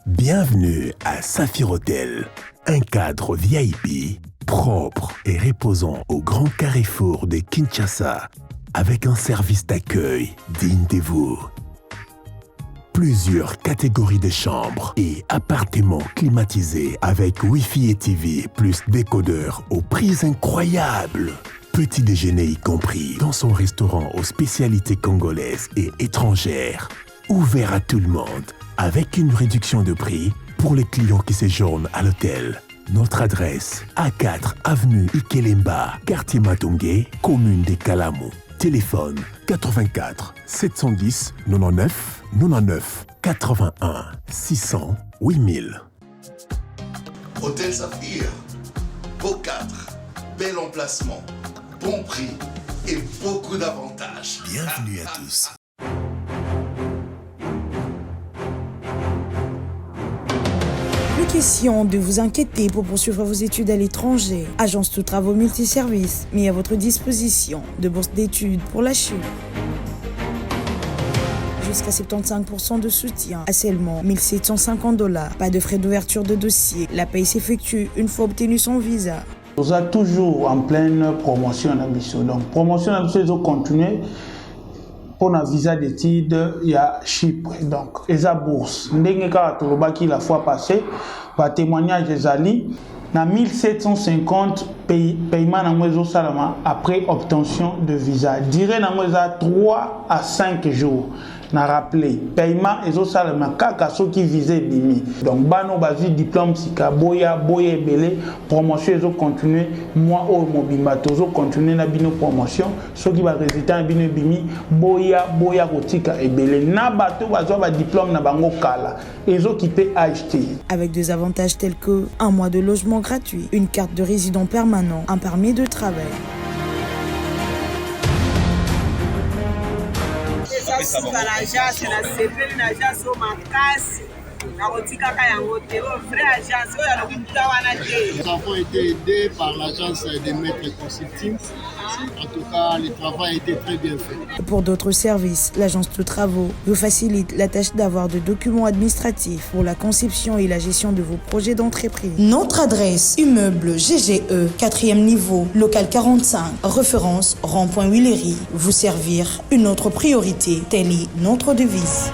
Bienvenue à Saphir Hotel, un cadre VIP, propre et reposant au grand carrefour de Kinshasa, avec un service d'accueil digne de vous. Plusieurs catégories de chambres et appartements climatisés avec Wi-Fi et TV plus décodeur aux prix incroyables. Petit déjeuner y compris dans son restaurant aux spécialités congolaises et étrangères. Ouvert à tout le monde avec une réduction de prix pour les clients qui séjournent à l'hôtel. Notre adresse, A4 avenue Ikelemba, quartier Matongé, commune des Kalamou. Téléphone 84 710 99 99 81 600 8000. Hôtel Saphir, beau cadre, bel emplacement, bon prix et beaucoup d'avantages. Bienvenue à tous. Plus question de vous inquiéter pour poursuivre vos études à l'étranger. Agence de travaux multiservices mis à votre disposition de bourse d'études pour la Chine. Jusqu'à 75% de soutien à seulement $1 750. Pas de frais d'ouverture de dossier. La paye s'effectue une fois obtenu son visa. Nous sommes toujours en pleine promotion à Bissau. Donc, promotion à Bissau, ils ont continué. Pour un visa d'études, il y a Chypre. Donc, et la bourse. Qui la fois passée, par témoignage des alliés, dans 1750 paiements après obtention de visa. Durée 3 à 5 jours. Na rappelé paiement et au salama kaka ceux qui visaient bimi donc bano bazi diplôme sika boya belé promotion ils ont continué moi au mobimba tozo continuer na bino promotion ceux qui va résultat bino bimi boya kotika et belé na bato bazo ba diplôme na bango kala ils ont qui peut acheter avec des avantages tels que un mois de logement gratuit, une carte de résident permanent, un permis de travail. Nous avons été aidés par l'agence des maîtres consulting. En tout cas, le travail a été très bien fait. Pour d'autres services, l'agence de travaux vous facilite la tâche d'avoir de documents administratifs pour la conception et la gestion de vos projets d'entreprise. Notre adresse, immeuble GGE, 4e niveau, local 45, référence rond-point Willery. Vous servir une autre priorité, telle est notre devise.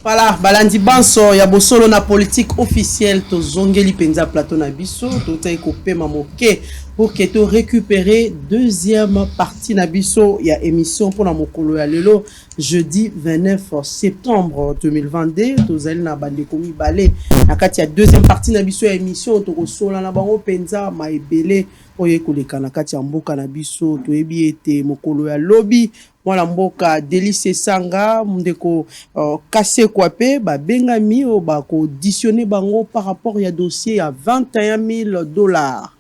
Voilà, balandi banso ya bosolo na politique officielle to zongeli penza plateau na biso to tay ko pema moke pour que to récupérer deuxième partie na biso ya émission pour na mokolo ya lelo jeudi 29 septembre 2022 to zali na bande komi balé na kati ya deuxième partie na biso ya émission to ko sola na bango penza maebele oye koleka na kati ya mboka na biso to ebi ete mokolo ya lobi Mwana mboka Delice Sanga mundeko kase kwape ba bengami o ba ko auditionner bango par rapport à dossier à $21,000.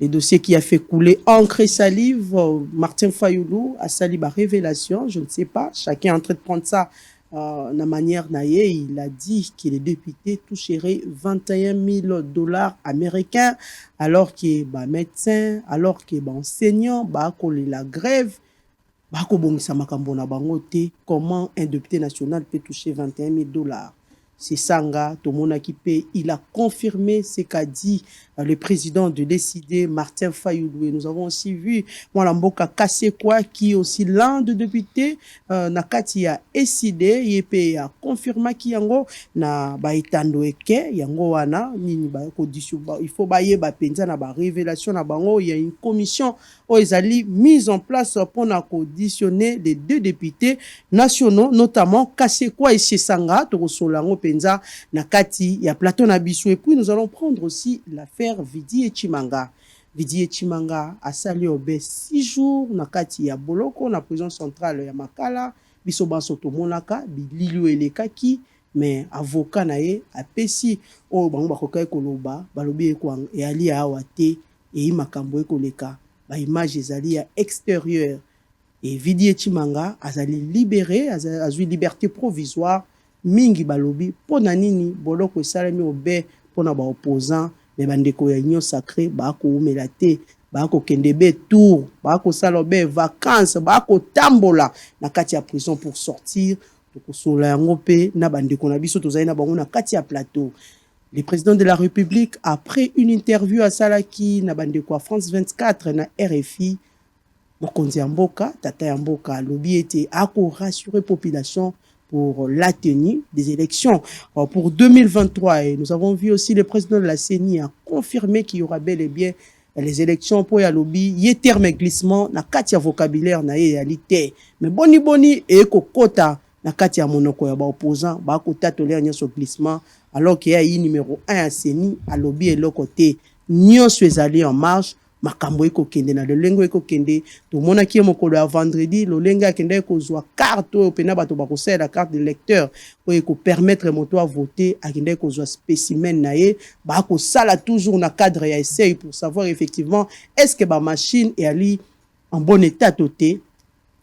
Le dossier qui a fait couler encre et salive, Martin Fayoulou a sali ba révélation, je ne sais pas, chacun est en train de prendre ça na manière naie, il a dit que les députés toucheraient $21,000 américains alors que ba médecin, alors que ba enseignant, ba collé la grève. Comment un député national peut toucher $21,000? C'est Sanga, Tomona Kipe, il a confirmé ce qu'a dit le président de l'ECD, Martin Fayoulou. Et nous avons aussi vu Mwalamboka Kasekwa, qui est aussi l'un des députés, Nakati a ECD, il a confirmé qu'il y a na baitando eke, yango wana, il faut bailler ba penza na ba révélation na bango, il y a une commission Oezali mise en place pour auditionner les deux députés nationaux, notamment Kasekwa et Sanga, Torosolango Penza, Nakati, il y a Platon Abisso. Et puis nous allons prendre aussi l'affaire Vidi et Chimanga. Vidi et Chimanga a sali au 6 jours, Nakati ya Boloko, na prison centrale ya Makala, Biso Bansoto Monaka, Bililio Elekaki, mais avocat nae a pesi o bango bakokai koloba, balobi e ali awate e makambo ekoleka. Ba image ezali ya extérieur et Vidi et Chimanga azali libéré, azali liberté provisoire mingi balobi pona nini boloko esalemi obe pona ba opposant me bandeko ya union sacré bakoumela te bakokende be tour bakosala be vacances bakotambola na kati ya prison pour sortir tokosola yango pe na bandeko na biso tozali na bango na kati ya plateau. Le président de la République, après une interview à Salaki na bandeko à France 24 na RFI, mokonzi ya mboka tata ya mboka lobi était à rassurer population pour la tenue des élections pour 2023. Et nous avons vu aussi le président de la CENI a confirmé qu'il y aura bel et bien les élections pour ya lobby yé terme glissement na kati ya vocabulaire na réalité mais boni et kokota na kati ya monoko ya ba opposant ba kota tolère nyoso glissement alors qu'il y a numéro 1 à CENI à lobby et le côté nyoso ezali en marche makambo eko kende na lolengo eko kende to mona ki mokolo ya vendredi lolenga akende ko zwa carte o pena bato ba kosela la carte de lecteur pour eko permettre moto à voter akende ko zwa spécimen na ye ba ko sala toujours na cadre ya essai pour savoir effectivement est-ce que ba machine est ali en bon état toté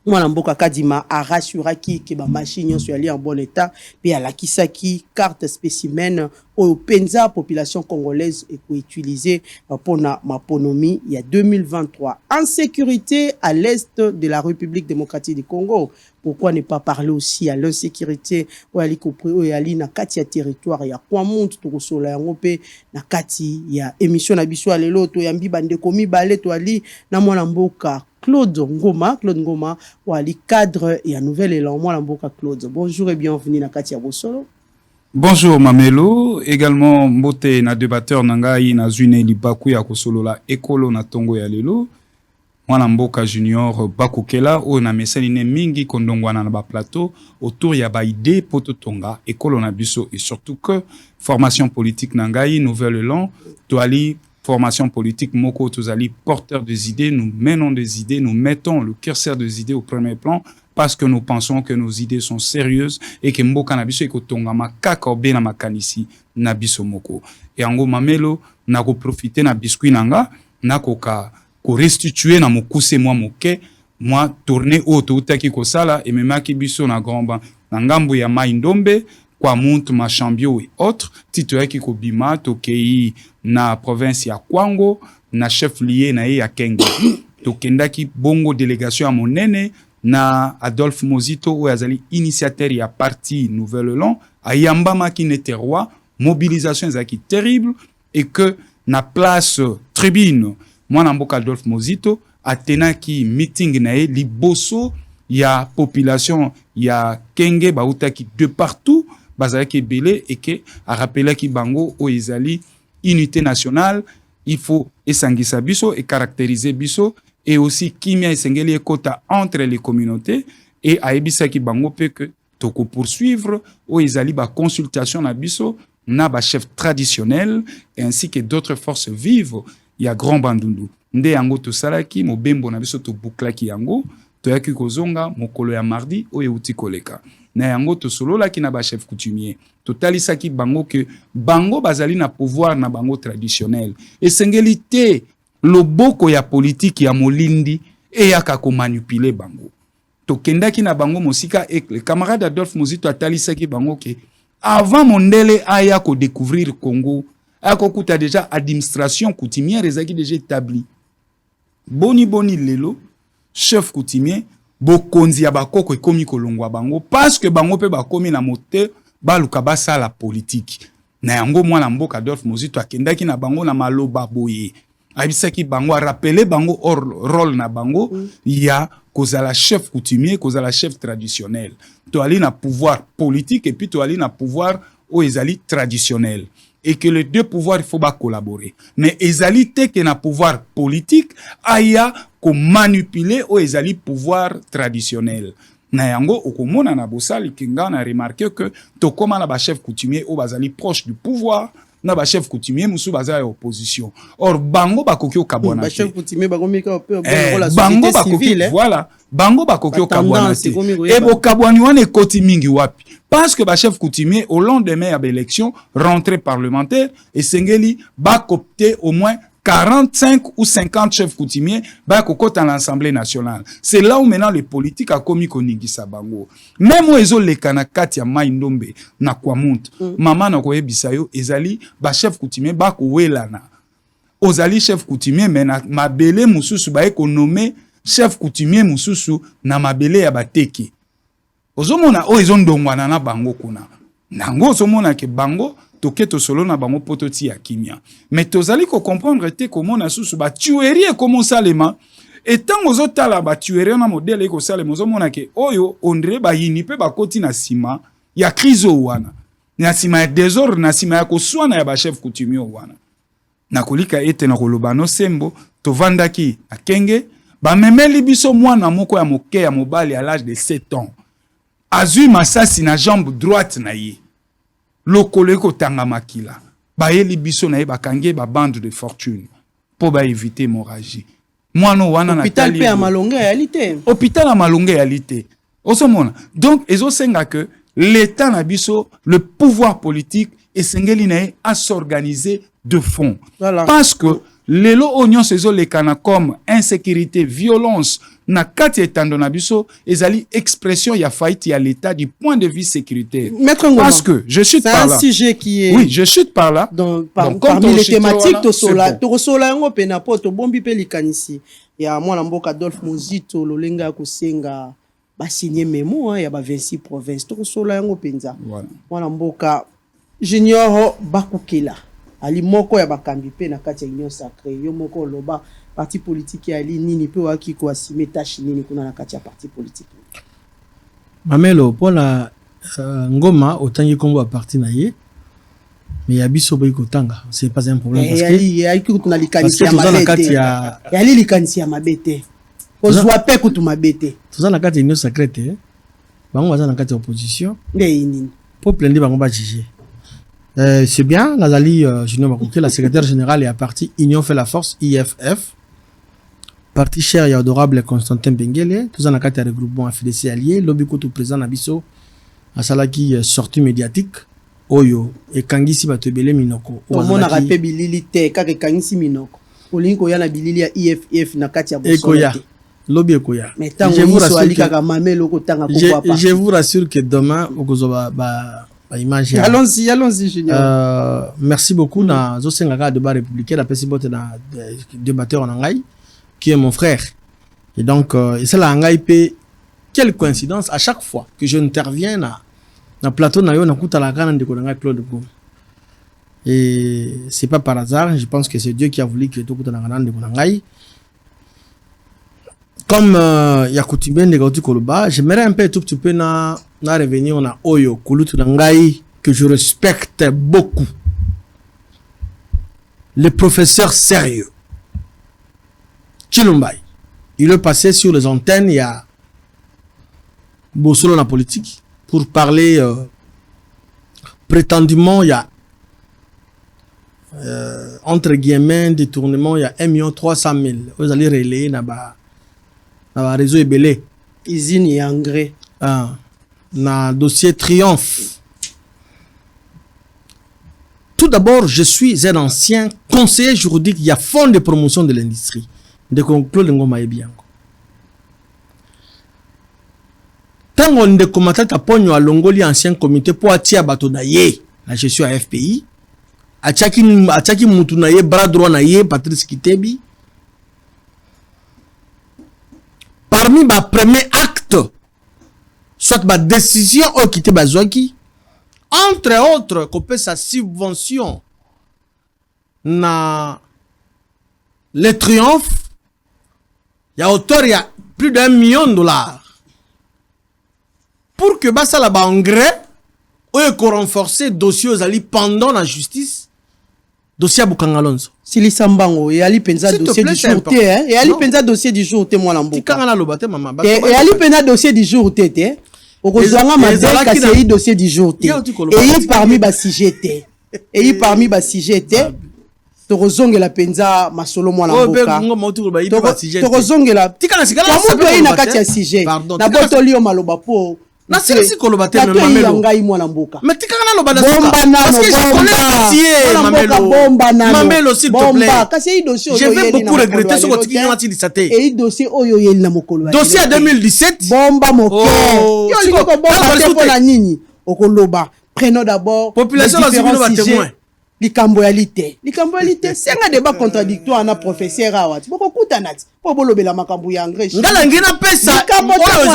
mwana mboka kadima a rassuraki que ba machine nyonso ali en bon état puis ala kisaki carte spécimen au penza population congolaise et pour utiliser pour na maponomi il y a 2023 en sécurité à l'est de la République démocratique du Congo. Pourquoi ne pas parler aussi à l'insécurité ou ali kopri ou ali na kati ya territoire ya kwa muntu to kosola yango pe na kati ya émission na biso alelo to yambi bande komi balé to ali na mwana mboka Claude Ngoma ou ali cadre et un nouvel élan mwana mboka Claude. Bonjour et bienvenue na kati ya Bosolo. Bonjour Mamelo, également mbote na débatteur nangai na zune libaku ya kosolola ekolo na tongo ya lelo. Mwana mboka junior bakokela o na mesani ne mingi kondongwana na ba plateau autour ya ba idée poto tonga ekolo na biso et surtout que formation politique nangai nouvel élan toali formation politique moko tozali porteur des idées, nous menons des idées, nous mettons le curseur des idées au premier plan parce que nous pensons que nos idées sont sérieuses et que mboka na biso ekotonga makaka obe na makanisi na biso moko. Et ango mamelo na ko profiter na biscuit nanga na koka ko restituer na mokuse moi moke moi tourner auto utaki ko sala et memaki biso na gramba na ngambo ya Maindombe kwa muntu machambio et autres tito yaki ko bima to kei na province ya Kwango na chef lié na ya Kenge to kendaki bongo délégation à monene na Adolphe Mozito ou azali initiateur ya parti Nouvel Élan ayamba maki nete roi mobilisation zaki terrible et que na place tribune mwana mboka Adolphe Mozito atenaki meeting na ye liboso ya population ya Kenge bautaki de partout bazalaki belé et que a rappelé ki bango o ezali unité nationale il faut esangisa biso et caractériser biso et aussi kimia esengeli ekota entre les communautés et aebisa ki bango pe que toko poursuivre o ezali ba consultation na biso na ba chef traditionnel ainsi que d'autres forces vives ya Grand Bandundu nde yango to salaki mobembo na biso to buklaki yango to yaki kozonga mokolo ya mardi o euti koleka na yango to solola ki na ba chef coutumier to talisaki bango que bango bazali na pouvoir na bango traditionnel esengeli te loboko ya politique ya molindi e yaka ko manipuler bango to kendaki na bango mosika et le camarade Adolphe Mozito atalisaki bango que avant mondele aya ko découvrir Congo ako kuta déjà administration coutumière ezaki déjà établi boni lelo chef coutumier bokonzi ya bakoko ekomi kolongwa bango parce que bango pe bakomi na mote baluka basa la politique na yango mwana mboka Adolphe Mozito akendaki na bango na maloba boye abisaki bango a rappeler bango rôle na bango ya kozala chef coutumier kozala chef traditionnel to ali na pouvoir politique et puis to ali na pouvoir o ezali traditionnel et que les deux pouvoirs il faut pas collaborer mais ezali te que na pouvoir politique aya ko manipuler o ezali pouvoir traditionnel na yango okomona na bosali kinga na remarquer que to koma na ba chef coutumier o bazali proche du pouvoir na ba chef coutumier musu bazali opposition or bango bakoki okabwana ba chef coutumier bakomika pe la société civile voilà bango bakoki okabwana et bokabwani wana ekoti mingi wapi parce que ba chef coutumier au lendemain ya élection rentrée parlementaire et sengeli ba copter au moins 45 ou 50 chefs coutumiers ba kokota dans l'Assemblée nationale. C'est là où maintenant les politiques a commis koningisa bango. Même oezo lekana kati ya mai ndombe na kwamuntu. Mama na koyebisa yo ezali ba chef coutumier ba kowelana. Ozali chef coutumier mais na mabele mususu ba économé chef coutumier mususu na mabele ya bateki. Ozomona oezo ndongwana na bango kuna. Nango ozomona ke bango toketo solo na bango pototi ya kimia. Mais tozali ko comprendre te comment na susu ba tuerie comment salema et tant ozo tala ba tuerie na modèle ko salema ozomona ke oyo ondre ba yini pe ba koti na sima ya krizo wana. Na sima ya désordre na sima ya ko swana ya ba chef coutumier wana. Na kolika ete na kolobano sembo to vandaki akenge ba memeli biso mwana moko ya moke ya mobali à l'âge de 7 ans. Azui masasi na jambe droite na ye. Lokolo ko tanga makila. Ba yeli biso na ye bakange ba bande de fortune pour ba éviter hémorragie. Mwana wana na hôpital pe à Malonga réalité. Hôpital à Malonga réalité. Osomona. Donc ezo senga que l'état na biso le pouvoir politique et sengeli na ye à s'organiser de fond. Voilà. Parce que lelo oignon sezo lekana comme insécurité, violence na kati etando na biso ezali expression ya faillite ya l'état du point de vue sécuritaire. Parce que je chute par là. C'est un sujet qui est oui, je chute par là. Donc parmi les thématiques to sola ngo pena poto bombi pe likanisi. Ya mwana mboka Adolphe Mozito lolenga kosenga ba signer mémo ya ba 26 provinces to sola ngo penza. Voilà. Mwana mboka Junior Bakukela ali moko ya bakambi pe na kati ya union sacrée yo moko loba parti politique ya ali nini pe waki ko assumer tâche nini kuna na kati ya parti politique. Mamelo pona ngoma otangi kombo a parti na ye mais ya biso boy kotanga c'est pas un problème parce que ya ki kuna likanisi ya mabete ya ali likanisi ya mabete ozwa pe kutu mabete toza na kati ya union sacrée bango baza na kati ya opposition nini peuple ndi bango ba juger. C'est bien, Nazali Junior Bakouké, la secrétaire générale est à parti Union fait la force, IFF. Parti cher et adorable Constantin Bengele, tous en a quatre regroupements affiliés alliés, l'obiko tout présent Nabiso, à Salaki sortie médiatique, Oyo, et Kangisi Batebele Minoko. Tout le monde a rappelé Bilili Te, Kake Kangisi Minoko. Olinko Yana Bilili à IFF, Nakatia Ekoya. Lobby Ekoya. Mais tant que je vous rassure que demain, Okozoba, allons-y, Junior. Merci beaucoup. Na Zosengaka débat républicain, la présidente na débatteur en Angaï, qui est mon frère. Et donc, c'est la Angaï, quelle coïncidence, à chaque fois que je interviens na plateau na yo na kuta la grande de Claude Gou. Et c'est pas par hasard, je pense que c'est Dieu qui a voulu que tout kuta na grande de Angaï. Comme il y a coutume de Gauti Koloba, j'aimerais un peu tout petit peu na revenir na Oyo Kulutu Nangai que je respecte beaucoup. Le professeur sérieux. Chilumbai. Il est passé sur les antennes, il y a Bossolo la politique pour parler prétendument il y a entre guillemets détournement il y a 1 300 000. Vous allez relayer là-bas. Na réseau ebele usine et engrais na dossier Triomphe. Tout d'abord, je suis un ancien conseiller juridique, il y a fonds de promotion de l'industrie de Claude Ngoma Ebiango. Tant on de commentaire taponyo à Longoli ancien comité pour atia bato na ye la gestion à FPI achaki mutu na ye bras droit na ye Patrice Kitebi. Parmi ma premier acte, soit ma décision au quitter Bazouaki, entre autres, qu'on peut sa subvention na le Triomphe, il y a auteur, il y a plus d'$1 million. Pour que ça là-bas engrais, ou qu'on renforce dossier aux alliés pendant la justice, dossier à Bukangalonzo. Sili Sambango et Ali Penza dossier du jour T et Ali Penza dossier du jour T moi lambo. Et Ali Penza dossier du jour T T. Okozanga Madel Kasei dossier du jour T. Et parmi ba CGT. Et parmi ba CGT. Torozonge la Penza masolo moi lamboka. Torozonge la. Tika na sikala. Kamu pe na kati ya CG. Na botoli o maloba po Na si koloba te Mamelo. Mamelo. Yangai mwana mboka. Mais tika kana loba Bomba nano, parce que je connais le dossier Mamelo. Bomba nano. Mamelo s'il te plaît. Kasi dossier je vais beaucoup regretter ce que tu as dit ça. Et dossier oyo yeli na mokolo. Dossier 2017. Bomba moke. Oh, Yo liko bomba te pona nini. Okoloba. Prenons d'abord population la différents témoins. Likambo ya lite senga débat contradictoire na professeur awati boko kutanati po bolobela makambo ya engrais ngala ngina pesa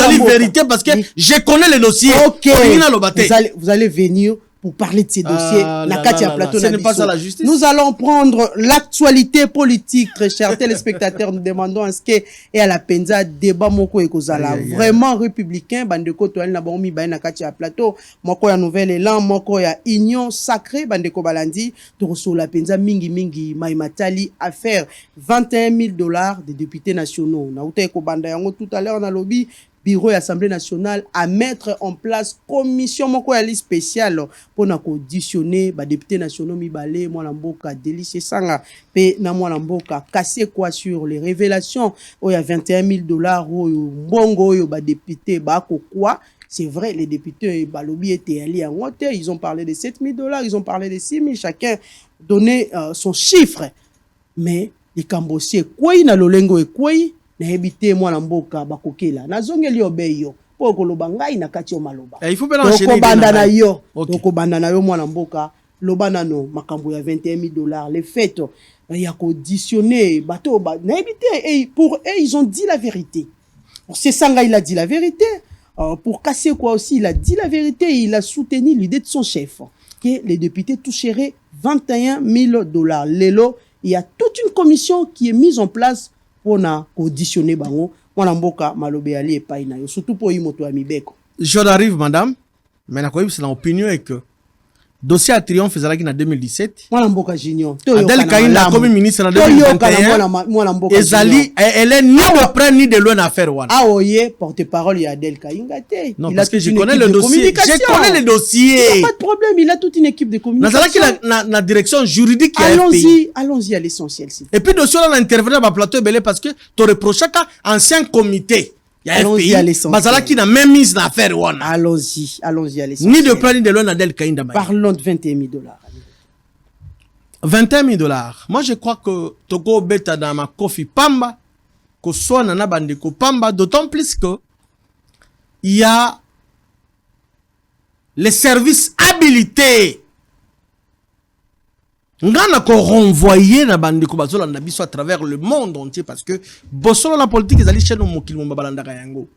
oyo vérité parce que je connais le dossier. OK, vous allez venir pour parler de ces dossiers. Ce n'est pas ça la justice. Nous allons prendre l'actualité politique, très chers téléspectateurs. Nous demandons à ce que et à la penza débat moko ekozala vraiment républicain. Bandeko toali na bomi ba na kati ya plateau. Moko ya Nouvel Élan, moko ya Union Sacrée. Bandeko balandi to sur la penza mingi maimatali affaire $21,000 des députés nationaux. Na uta ko banda yango tout à l'heure na lobby. Bureau et Assemblée nationale à mettre en place commission moko yali spéciale pour na auditionner ba députés nationaux mibale mwana mboka Délice Sanga pe na mwana mboka casser quoi sur les révélations où il y a $21,000 oyo mbongo oyo ba député ba ko quoi. C'est vrai, les députés balobi étaient allés en hauteur, ils ont parlé de $7,000, ils ont parlé de 6,000, chacun donnait son chiffre. Mais les cambossiers quoi na lolengo e quoi na ebité mwana mboka bakokela nazongeli obeyo po koloba ngai na kati o maloba il faut bien enchaîner ko banda na yo ko banda na yo mwana mboka loba nano makambo ya $21,000 les fêtes ya conditionner bato ba na ebité et pour eux ils ont dit la vérité. C'est Sanga il a dit la vérité. Pour casser quoi aussi il a dit la vérité et il a soutenu l'idée de son chef que les députés toucheraient $21,000. Lelo il y a toute une commission qui est mise en place pour na auditionner bango mwana mboka malobe ali epai na yo surtout pour imoto ya mibeko. Je arrive madame mais na koyebisa na opinion est que dossier à triomphe ezalaki na 2017 mwana mboka junior Adel Kainda comme ministre en 2021 ezali elle est ni de près ni de loin affaire wana oye porte-parole ya Adel Kainga te. Non parce que je connais le dossier, je connais le dossier. Pas de problème, il a toute une équipe de communication. La direction juridique qui allons-y à l'essentiel. Et puis dossier là intervenir dans plateau belé parce que tu reproches qu'un ancien comité allons-y à l'essentiel. Bazala qui n'a même mise l'affaire wana. Allons-y à l'essentiel. Ni de près ni de loin Adel Kainda. Parlons de $21,000. $21,000. Moi je crois que Togo beta dans ma kofi pamba que soit nana bandeko pamba d'autant plus que il y a les services habilités ngana ko renvoyer na bandeko bazola na biso à travers le monde entier parce que bosolo la politique ezali chez nous mokili mo balanda yango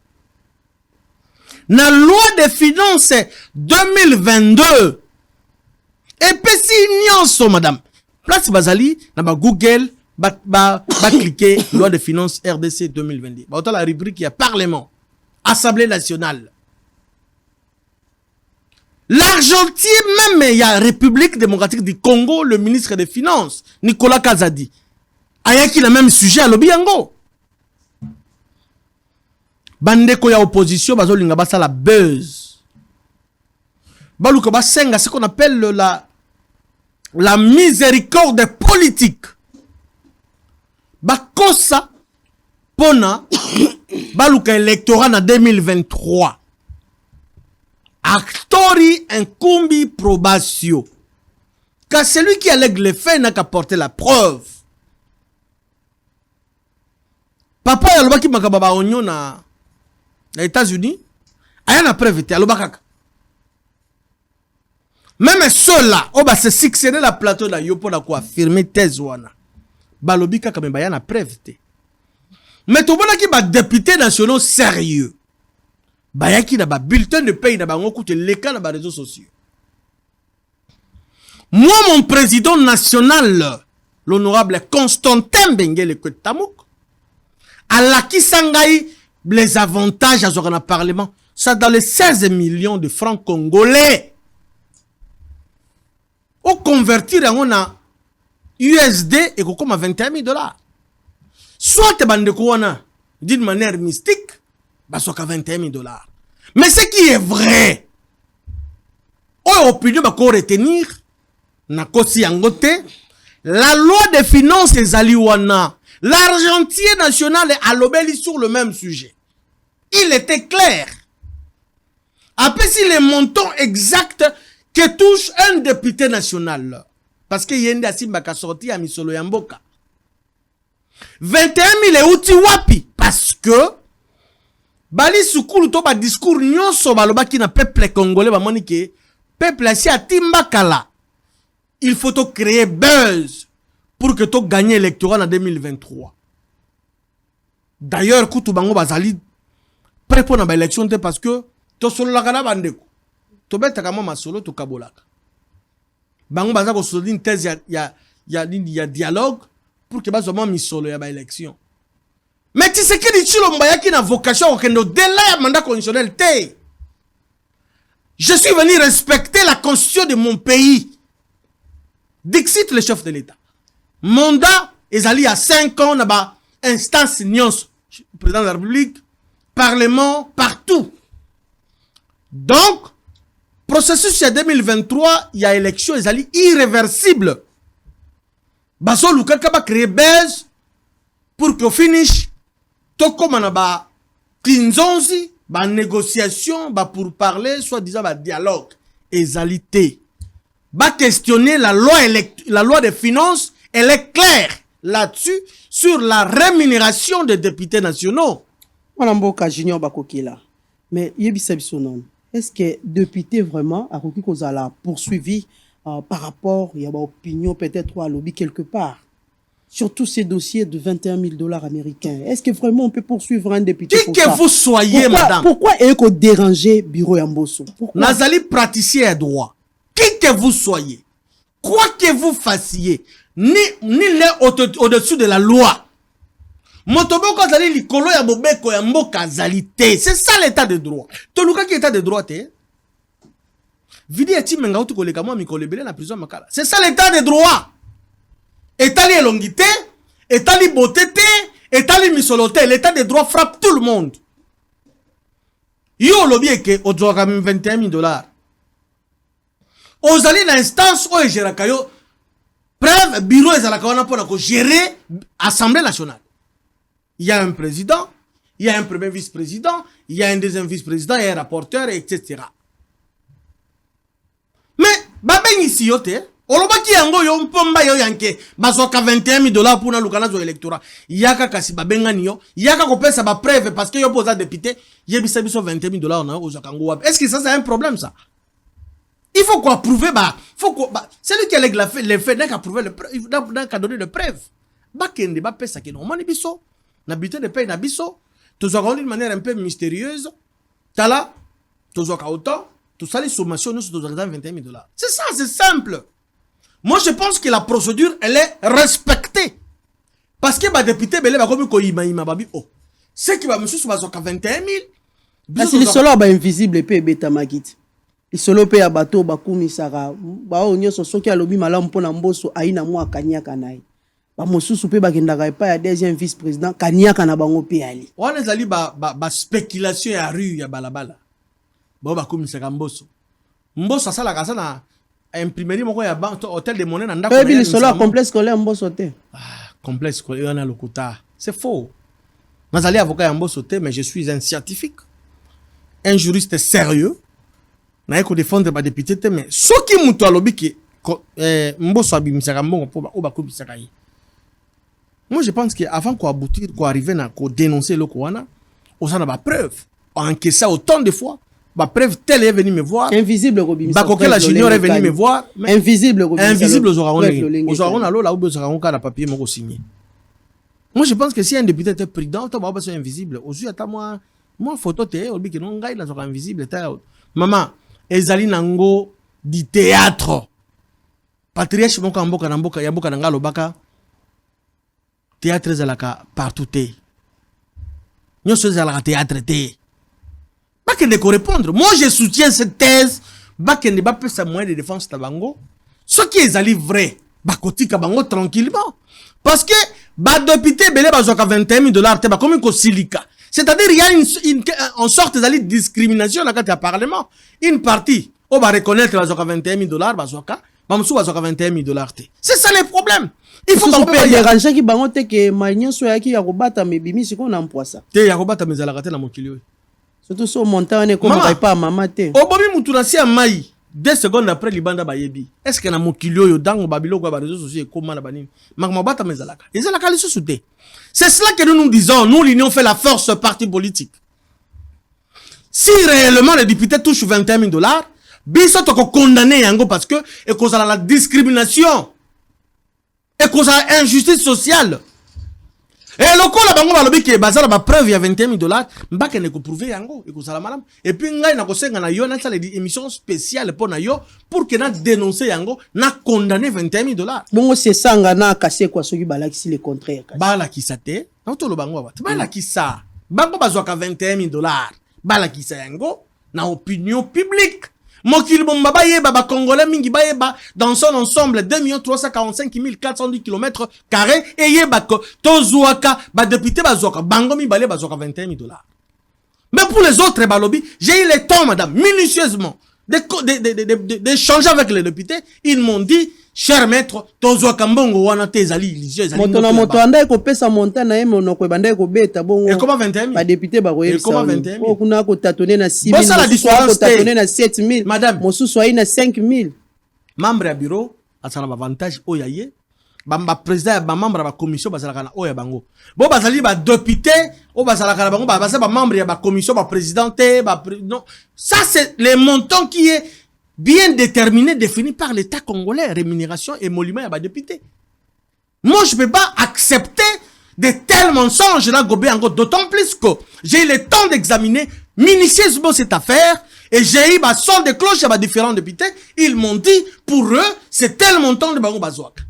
na loi des finances 2022 et puis si nyonso madame place bazali na ba Google ba cliquer loi de finances RDC 2022 ba la rubrique il y a parlement Assemblée nationale l'Argentine même il y a République démocratique du Congo le ministre des finances Nicolas Kazadi ayaki le même sujet à lobiango bandeko ya opposition bazolinga basa la buzz baluka basenga ce qu'on appelle la miséricorde politique bakosa pona baluka électorat en 2023 actori incumbi probatio car celui qui allègue les faits n'a qu'à porter la preuve. Papa yalobaki makababa onyo na États-Unis aya na preuve te alobaka même ceux-là on va se succéder la plateau na yo pour quoi affirmer thèse wana balobi kaka me baya na preuve te mais to bona ki ba députés nationaux sérieux bayaki na ba bulletin de paye na bango coûte les cas na ba réseaux sociaux. Moi mon président national l'honorable Constantin Bengele Tamouk à la Kisangai les avantages à un parlement ça dans les 16 millions de francs congolais au convertir en a USD et comme à $21,000 soit bandeko wana d'une manière mystique bah soit qu'à $21,000 mais ce qui est vrai au opinion bah qu'on retenir na kosi yangote la loi des finances ezali wana l'Argentine nationale a lobeli sur le même sujet. Il était clair. Après, si les montants exacts que touche un député national, parce que Yende Asimbaka sorti à Misolo Yamboka, 21 000 euti wapi, parce que Bali Soukulu to ba discours nyonso baloba ki na peuple congolais ba moni ke peuple asi a timbakala. Il faut to créer buzz pour que to gagne l'électorat en 2023. D'ailleurs, Koutou Bango Bazali prêt pour la élection parce que to solo la kana bandeko. To beta kama masolo to kabolaka. Bango Bazako solo une thèse ya dialogue pour que bazoma misolo ya ba élection. Mais tu sais que les Chilomba qui n'a vocation au kendo délai mandat conditionnel té. Je suis venu respecter la constitution de mon pays. Dixit le chef de l'État. Mandat est allé à 5 ans là-bas. Instance Nyons, président de la République, Parlement, partout. Donc, processus en 2023, il y a élection, ils allaient irréversible. Baso Lukaka va créer base pour qu'au finish, tout comme on a ba kinzonzi, ba négociation, ba pour parler, soit disant ba dialogue, égalité. Va questionner la loi des finances, elle est claire là-dessus sur la rémunération des députés nationaux. Mboka Junior Bakokila. Mais est-ce que député vraiment a poursuivi par rapport à l'opinion peut-être à lobby quelque part sur tous ces dossiers de 21 000 $ américains? Est-ce que vraiment on peut poursuivre un député? Qui que vous soyez, madame. Pourquoi est-ce déranger Bureau Yamboso? Nazali praticien à droit. Qui que vous soyez, quoi que vous fassiez, ni l'un au-dessus de la loi. Motoboko zali likolo ya bobeko ya mboka zalité. C'est ça l'état de droit. Toluka qui état de droit te. Vidi eti menga utu koleka mo mikolebele na prison makala. C'est ça l'état de droit. État li elongité, état li beauté, état li misoloté, l'état de droit frappe tout le monde. Yo lobby ke odzoka 21 000 $. Aux allez l'instance où gère kayo preuve bureau ezalaka pour gérer Assemblée nationale. Il y a un président, il y a un premier vice-président, il y a un deuxième vice-président, il y a un rapporteur, etc. Mais babeng ici yote, olobaki yango yo mpomba yo yanke bazoka 21 000 $ pour na lukana zo électorat. Yaka kasi babenga niyo, yaka kopesa ba preuve parce que yo posa député, yebisa biso 21 000 $ na ozoka ngo. Est-ce que ça c'est un problème ça? Il faut quoi prouver, c'est lui qui a les faits, n'a qu'à prouver n'a qu'à donner de preuves. Bakende ba pesa ke non mani biso, n'habiter de paye na biso, tous d'une manière un peu mystérieuse. Tala, tous autant, tout ça les sommations nous sont 21 000 $. C'est ça, c'est simple. Moi je pense que la procédure elle est respectée. Parce que ba député belé ba comme ko ima babi oh. C'est qui va monsieur sur 21 000. C'est le solo ba invisible pe beta magit. Solo pe ya bato bakumi saka ba onyo soki alobi malamu pona mboso aina mwa kanyaka nayi ba mosusu pe bakendaka pa ya deuxième vice-président kanyaka na bango pe ali wana ezali ba spéculation ya rue ya balabala ba bakumi saka mboso asala sana imprimerie moko ya hôtel de monnaie na ndako pe solo complexe scolaire mboso te complexe scolaire na lokuta c'est faux. Nazali avocat ya mboso te mais je suis un scientifique, un juriste sérieux. Na eko défendre ba député te mais soki mutu alobi ki mboso abimisaka mbongo po ba obakubisaka yi. Moi je pense que avant qu'on aboutir qu'on arriver na ko dénoncer le wana osana ba preuve encaisser autant de fois ba preuve tel est venu me voir invisible robimisa Bakokela Junior est venu me voir invisible robimisa invisible aux na lola ou bezaka on na papier moko signé. Moi je pense que si un député était prudent to ba besoin invisible aujourd'hui ata moi photo te obi ki non ngai na zo invisible ta maman ezali nango di théâtre. Patriarche moko mboka na mboka ya mboka na ngalo baka théâtre ezalaka partout te. Nyonso ezalaka théâtre te. Bakende ko répondre. Moi je soutiens cette thèse. Bakende ba pesa moyen de défense tabango. Ce qui ezali vrai, bakotika bango tranquillement. Parce que ba député belé bazoka 21 000 $ te ba comme ko silika. C'est-à-dire il y a une sorte de discrimination dans le Parlement. Une partie, on va reconnaître que 21 000 $, bazoka, bamsou bazoka 21 000 $. C'est ça le problème. Il faut qu'on peut déranger qui bangote que maïnyo soya qui yakobata mebimi c'est qu'on emploie ça. Te yakobata mezalaka te na mokili. Surtout sur montant, on est comme pas maman. Obobi Moutounasi a maï. 2 secondes après, Libanda Bayebi. Est-ce qu'il y a un mokilio yo dango babilo quoi réseaux sociaux et comment la banine? Magmabata mezalaka. Et zalaka les sous-soudés. C'est cela que nous disons. Nous, l'Union fait la force parti politique. Si réellement les députés touchent 21 000 $, biso toko condamné yango parce que et cause à la discrimination et cause à l'injustice sociale. Et le coup, la banque va le qui est basé sur la preuve, il y a 21 000 $. Mbaka ne peut prouver yango. Et puis, il y a une émission spéciale pour nayo pour que na dénoncer yango, na condamné 21 000 $. Bon, c'est ça, na cassé quoi, ceux qui balaki le contraire. Balaki sa te, non tout le bango va. Balaki sa, bango bazoka 21 000 $. Balaki sa yango, na opinion publique. Mokil Bombaba yeba Congolais mingi ba yeba dans son ensemble 2 345 410 km carrés et yeba ko tozuaka ba député bazoka bango mi balé bazoka 21 000 $. Mais pour les autres balobi, j'ai eu le temps madame minutieusement d'échanger avec les députés, ils m'ont dit cher maître tozuaka mbongo wana te ezali illusion ezali moto anda ko pesa montana yemo no ko banda ko beta bongo et comment 21 000 ba député ba koyebisa et comment 21 000 kuna ko tatoner na 6 000 ko tatoner na 7 000 madame mosusu ayi na 5 000 membre ya bureau asala avantage oyaye ba président ba membre ba commission bazalaka na oya bango bo bazali ba député o bazalaka na bango ba membre ya ba commission ba présidente non ça c'est les montants qui est bien déterminé, défini par l'État congolais, rémunération et émolument à député. Moi, je ne peux pas accepter de tels mensonges là, Gobé encore, d'autant plus que j'ai eu le temps d'examiner minutieusement cette affaire et j'ai eu ma son de cloche à différents députés. Ils m'ont dit, pour eux, c'est tel montant de Bango Bazouak.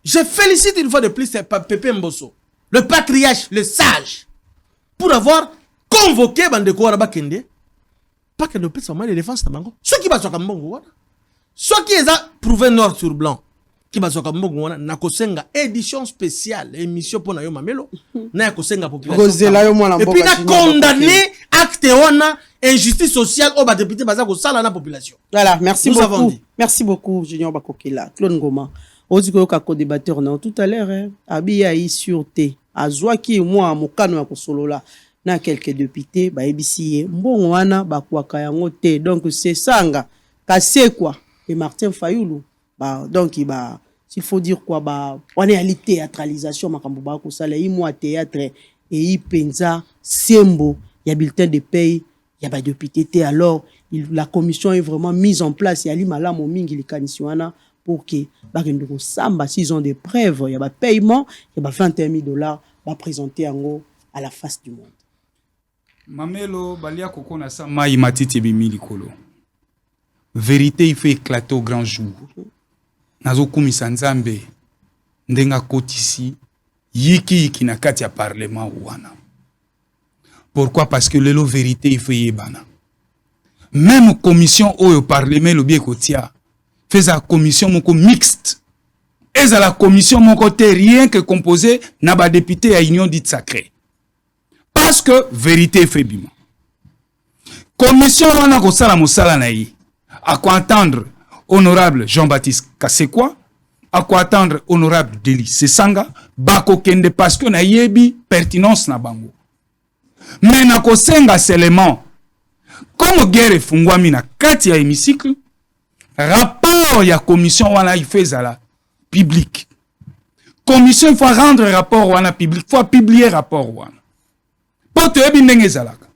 Je félicite une fois de plus Pépé Mbosso, le patriarche, le sage, pour avoir convoqué Bandeko Arabakende. Pas que nous puissions de défense de Bango. Ceux qui basent comme Bango, ceux qui ont prouvé noir sur blanc, qui basent comme Bango, n'a kosenga édition spéciale, émission pour Nayo Mamelo, n'a kosenga population. Et puis n'a condamné acte wana injustice sociale au bas député basé au sala na population. Voilà, merci beaucoup. Merci beaucoup, Junior Bakokela, Claude Ngoma. On dit que le débatteur tout à l'heure, Abi a eu sûreté. Azwaki moi mokano ya kosolola. Na quelques députés ba ebisi mbongo wana ba kwaka yango te donc c'est sanga cassé quoi et Martin Fayulu ba donc ba s'il faut dire quoi ba on est à la théâtralisation makambo ba ko sala yi moi théâtre et yi penza sembo ya bulletin de paye ya ba député te alors la commission est vraiment mise en place ya li malamu mingi likanisi wana pour que ba ndeko samba s'ils ont des preuves ya ba paiement ya ba 21 000 $ ba présenter yango à la face du monde. Mamelo balia kokona sa mai matiti bimili kolo. Vérité il fait éclater au grand jour. Nazo kumisa nzambe ndenga kotisi yiki na kati ya parlement wana. Pourquoi? Parce que lelo vérité il fait yebana. Même commission au parlement lo bien kotia fait sa commission moko mixte. Et la commission mon côté rien que composé na ba député à union dite sacrée. Parce que vérité fait bima. Commission wana ko sala musala na yi. À quoi entendre honorable Jean-Baptiste Kasekwa, à quoi attendre honorable Deli Sesanga, bako kende parce que na yebi pertinence na bango. Mais na ko senga seulement comme guerre fungwami na kati ya hémicycle, rapport ya commission wana il fait zala public. Commission faut rendre rapport wana public, faut publier rapport wana. Poto ebi ndenge zalaka.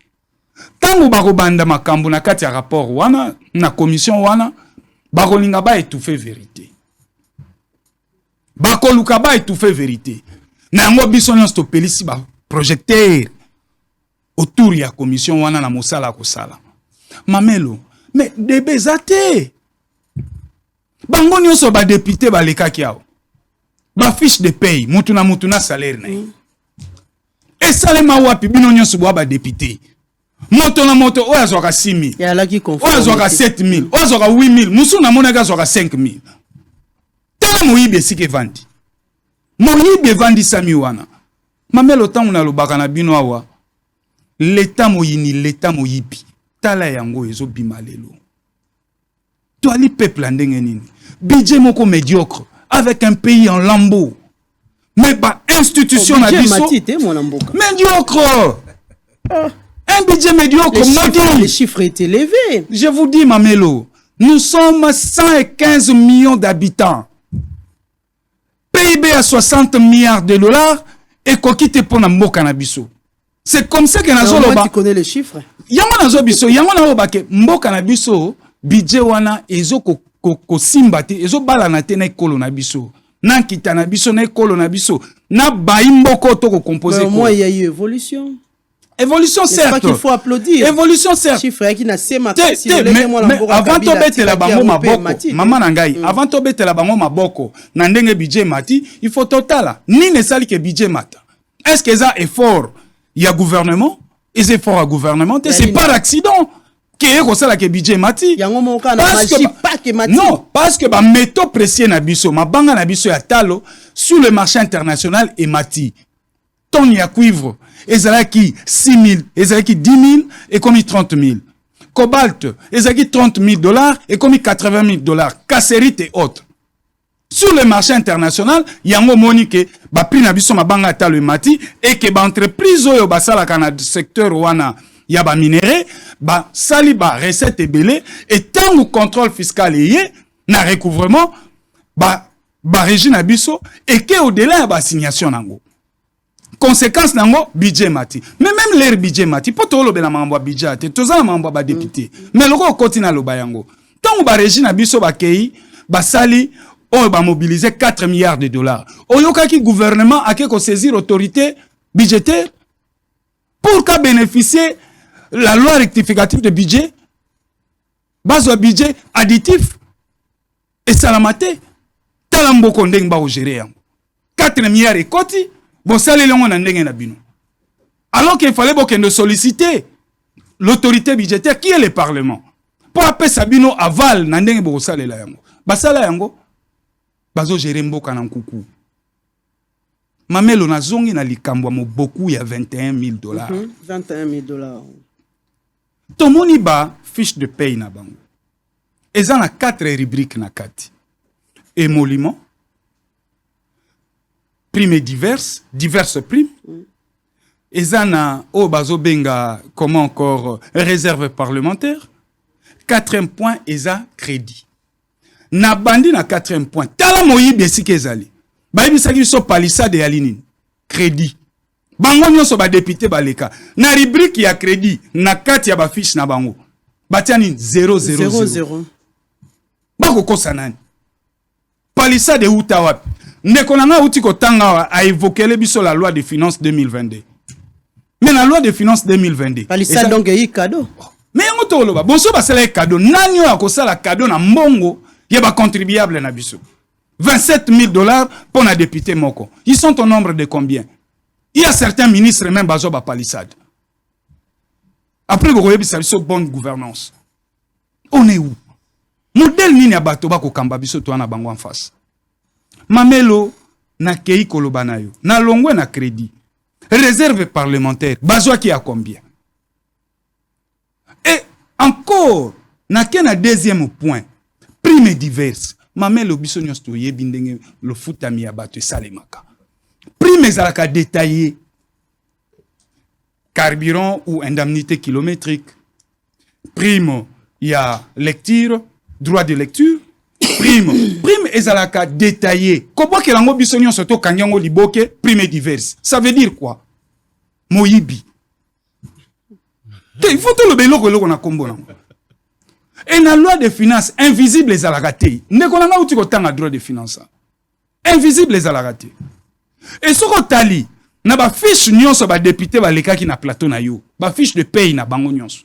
Tango bako banda makambu na kati ya rapport wana na commission wana bako linga ba étouffer vérité. Bako luka ba étouffer vérité. Na ngo biso nyonso pelisi ba projecteur autour ya commission wana na mosala ko sala. Mamelo, mais debezate. Bango nyonso ba député ba lekaki yao. Ba fiche de paye, mutuna salaire na. Et salema wapi bino nyonso ba député. Moto na moto oya zoka 6 000. Ya la ki confond. Oya zoka 7 000, oya zoka 8 000, musu na monaka zoka 5 000. Tala moyibe sike vandi. Moyibe vandi sami wana. Mamelo tangu na lobaka na bino awa. L'état moyini, l'état moyibi. Tala yango ezo bimalelo. Toi li peuple ndenge nini. Budget moko médiocre avec un pays en lambeaux. Mais ba institution na biso médiocre. Un budget médiocre, les chiffres étaient élevés. Je vous dis, Mamelo, nous sommes 115 millions d'habitants. PIB à 60 milliards de dollars et kokite pour na cannabis. C'est comme ça que nazo loba. Tu connais les chiffres? Yango nazo biso, yango na loba ke mboka na biso budget wana ezo ko simbate, ezo bala na te na ekolo na biso. Na kita na biso na ekolo na biso. Na bayi mboko to ko composer. Au moins il y a eu évolution. Évolution certes. C'est pas qu'il faut applaudir. Évolution certes. Chiffre qui na sema si avant to betela bango maboko. Mama nangai, avant to betela bango maboko, na ndenge budget mati, il faut totala. Ni ne sali que budget mata. Est-ce que ça effort il y a gouvernement, les efforts à gouvernement, c'est par accident que le budget mati. Non, parce que ma méthode précieuse na biso, ma banga na biso ya talo sur le marché international et mati. Ton ya cuivre, ezalaki 6 000, ezalaki 10 000 et comme 30 000. Cobalt, ezalaki 30 000 $ et comme 80 000 $. Cassérite et autres. Sur le marché international, yango monique ba prix na biso mabanga talo mati et que ba entreprise oyo basala kana secteur wana ya ba minéré ba sali ba recette ebele et tant au contrôle fiscal yé na recouvrement ba régie na biso et que au-delà ya ba assignation nango. Conséquence nango budget mati. Mais même leur budget mati pour to lobela mambo budget te tozala mambo ba député. Mais loko kotina loba yango. Tant ba régie na biso ba kei ba sali on va mobiliser 4 milliards de $. Oyoka qui gouvernement a qu'à saisir autorité budgétaire pour qu'à bénéficier la loi rectificative de budget, base de budget additif et salamate. Talambo kondeng ba gérer 4 milliards et koti, bon salé longo na ndenge na bino. Alors qu'il fallait de solliciter l'autorité budgétaire qui est le Parlement. Pour appeler Sabino aval na ndenge bo salé la yango. Basala yango bazo gérer mboka na nkuku. Mamelo na zongi na likambo mo beaucoup ya 21 000 $. 21 000 $. Tomoni ba fiche de paye na bango. Eza na 4 rubriques na kati. Émolument, primes diverses primes. Eza na o bazo benga comment encore réserve parlementaire. 4e point eza crédit. Na bandi na 4e point. Tala moyibi esike ezali. Bayibi saki so palissade ya linini. Crédit. Bango nyonso ba député baleka. Na rubrique ya crédit na kati ya ba fiche na bango. Batiani 000. Bako kosa nani. Palissade uta wapi. Ndeko nanga uti ko tanga a évoqué le biso la loi de finances 2022. Mais la loi de finances 2022. Palissade donc yi cadeau. Mais yango to loba. Bonso ba sala cadeau. Nani yo akosala cadeau na mbongo. Il y a des contribuables na biso. 27 000 $ pour un député moko. Ils sont au nombre de combien? Il y a certains ministres même bazo ba palissade. Après vous voyez biso bonne gouvernance. On est où? Modèle nini abato ba ko kamba biso to na bango en face. Mamelo na kei koloba na yo. Na longwe na crédit. Réserve parlementaire bazo qui a combien? Et encore na ken deuxième point. Primes diverses. Mamelo biso nyos to yebi ndenge le futami ya bato salemaka. Primes alaka détaillé. Carburant ou indemnité kilométrique. Prime y a lecture, droit de lecture. Prime ezalaka détaillé. Comment que lango biso nyos to kanyango liboke primes diverses. Ça veut dire quoi? Moyibi. Il faut tout le beloko loko na kombo nango. Et la loi de finances, invisible les alagatés. Ne connaissons pas où tu as droit de finances. Invisible les alagatés. Et ce qu'on tali, na ba fiche nyonso ba député ba leka ki na plateau na yo. Ba fiche de paye na bango nyonso.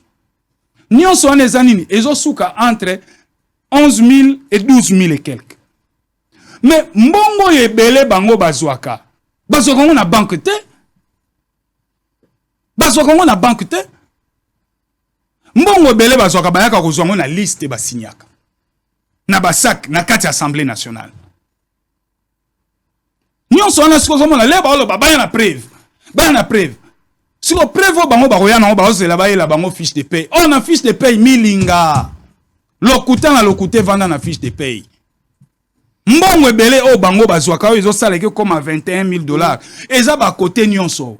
Nyonso on ezanini, ezo suka entre 11 000 et 12 000 et quelques. Mais mbongo yebele bango bazwaka. Bazwaka na banque te. Bazwaka na banque te. Mbongo bele bazoka bayaka kozwango na liste ba signaka. Na basak na kati assemblée nationale. Nyonso wana siko zomona leba olo ba na preuve. Ba na preuve. Siko preuve bango ba roya na ba ozela ba yela bango fiche de paye. On a fiche de paye milinga. Lokuta na lokute vanda na fiche de paye. Mbongo bele o bango bazwaka ezo saleke comme à 21 000 $. Eza ba côté nyonso.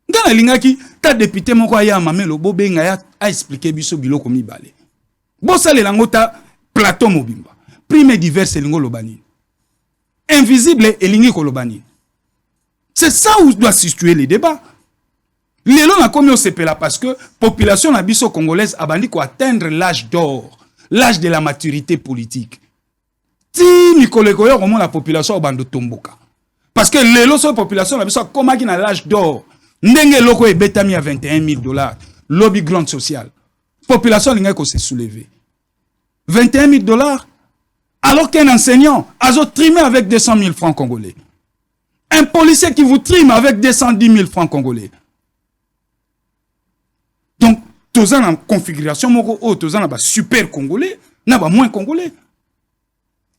Ngana lingaki ta député moko ya Mamelo bobenga ya a expliquer biso biloko mibale. Bo sale lango ta plateau mobimba. Prime divers elingo lobani. Invisible elingi kolobani. C'est ça où doit se situer les débats. Lelo na komi osepela parce que population na biso congolaise abandi ko atteindre l'âge d'or, l'âge de la maturité politique. Ti mikolo koyo komo la population obando tomboka. Parce que lelo so population na biso komaki na l'âge d'or. Ndenge loko ebetami à $21,000. Lobby grande sociale. Population linga ko se soulever. $21,000 alors qu'un enseignant a trimé avec 200 000 francs congolais. Un policier qui vous trime avec 210 000 francs congolais. Donc, tous en configuration, tous en super congolais, n'a pas moins congolais.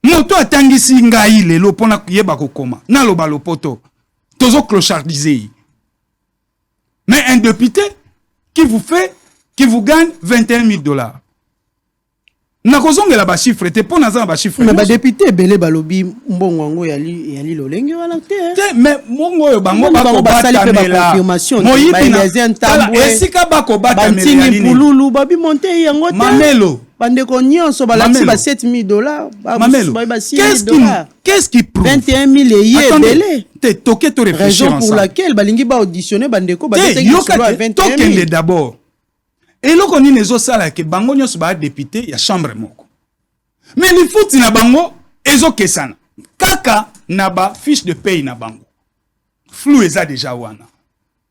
Moto atangisi ngai lelo pona yeba kokoma. Na lo balopoto. Tozo clochardisé. Mais un député qui vous gagne $21,000. Na kozongela ba chiffre te pona za ba chiffre. Mais ba député belé balobi mbongo ngo yali lolenge wala te. Mais mongo yo bango bako batamela. Moyibi na esika bako batamela nini. Pululu babi monter yango te. Mamelo. Bande ko nyonso balati ba $7,000. Mamelo. Qu'est-ce qui prouve 21,000 yé belé. Te toke to réfléchir ensemble. Raison pour laquelle balingi ba auditionner bande ko ba te à 21,000 d'abord. Et là, on est sala que bango nyos ba député ya chambre moko. Mais li fouti na bango ezo kesana. Kaka na ba fiche de paye na bango. Flou eza déjà wana.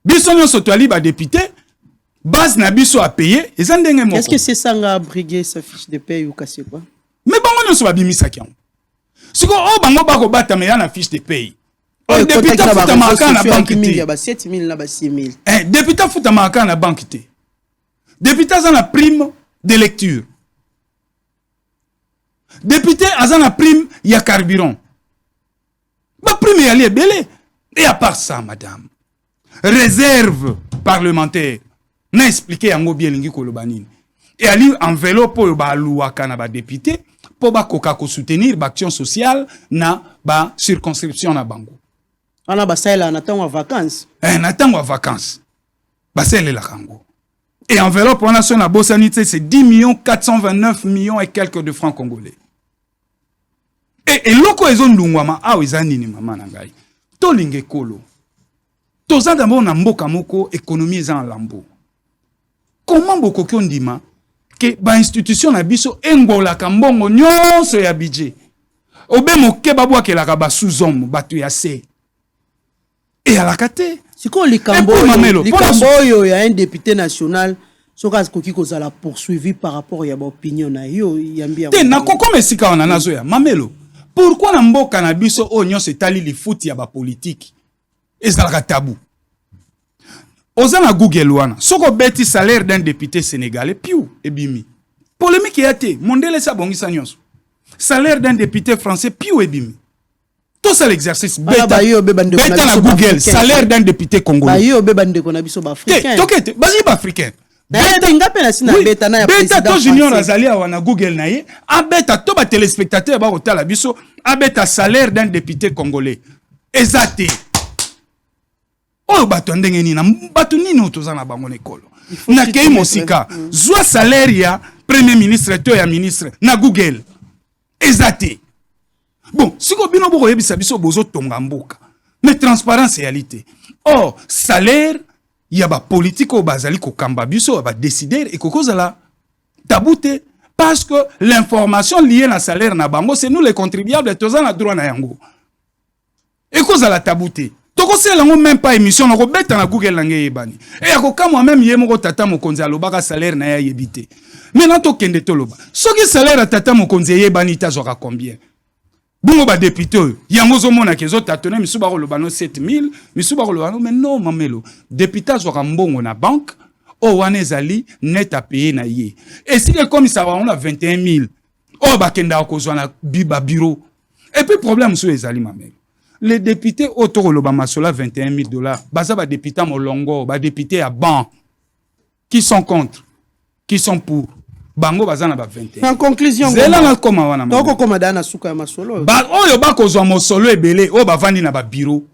Biso nyos to ali ba député base na biso a payer eza ndenge moko. Est-ce que c'est ça nga briguer sa fiche de paye ou kasi quoi? Mais bango nyos ba bimisa kian. Siko o bango ba ko bata me na fiche de paye. O député futa maka na banque te. Ba 7,000 na ba 6,000. Député futa maka na banque te. Député a la prime de lecture. Député a la prime, il y a carburant. Ma prime est belé. Et à part ça, madame, réserve parlementaire. N'a expliqué en bien lingi kolobanine. Et à lui enveloppe pour ba loi kanaba député pour ba koka ko soutenir l'action sociale na ba circonscription na bango. On a ba ça là n'attend en vacances. N'attend en vacances. Ba c'est la kango. Et enveloppe on a son abossanité, c'est 10,429 millions et quelques de francs congolais. Et loko ezo ndungwama awo ezani ni mama nangai. To linge kolo. To za d'abord na mboka moko économie eza en lambeau. Comment boko kyondima que ba institution na biso engola kambongo nyonso ya budget. Obe moke babwa ke la ba sous-homme batu ya se. Et à la kate Siko likambo yo ya un député national soka koki kozala poursuivi par rapport ya ba opinion na yo yambia. Te na koko mesika wana nazo ya mamelo. Pourquoi na mboka na biso onyo se tali li foot ya ba politique? Ezalaka tabou. Oza na Google wana soko beti salaire d'un député sénégalais piou ebimi. Polémique yate mondele sa bongisa nyonso. Salaire d'un député français piou ebimi. Tout ça l'exercice beta na Google salaire d'un député congolais. Bayo be bande ko na biso ba africain. Tokete bazi ba africain. Beta na beta to junior azali wana Google na ye, abeta to ba téléspectateur ba otala biso, abeta salaire d'un député congolais. Ezate. Oh bato ndenge ni na bato nini otoza na bango nekolo. Na kei mosika, zwa salaire ya premier ministre to ya ministre na Google. Ezate. Bon, si vous avez un peu de mais transparence et réalité. Or, salaire, il y a des politiques qui ont décidé et qui ont tabouté parce que l'information liée à salaire, c'est nous les contribuables, tous en droit na yango. Et cause la tabouté. Toko se lango même pas émission, on rebête na Google langé yebani. Et akoka moi-même yemo tata mokonzi alobaka salaire na ya yebité. Maintenant to kende toloba. Soki salaire tata mokonzi yebani ta zora combien? Bongo ba député yango zomona ke zo tatone misuba ko lobano 7,000 misuba ko lobano mais non mamelo député zora mbongo na banque o wana ezali net à payer na ye et si le commissaire on a 21,000 o ba kenda ko zo na biba bureau et puis problème so ezali mamelo les députés autour loba masola $21,000 baza ba député molongo ba député à banc qui sont contre qui sont pour bango bazana ba 21. En conclusion, zela na koma wana toko komada na suka ya masolo. Ba oyo ba kozwa mosolo ebele o bavandi na ba bureau.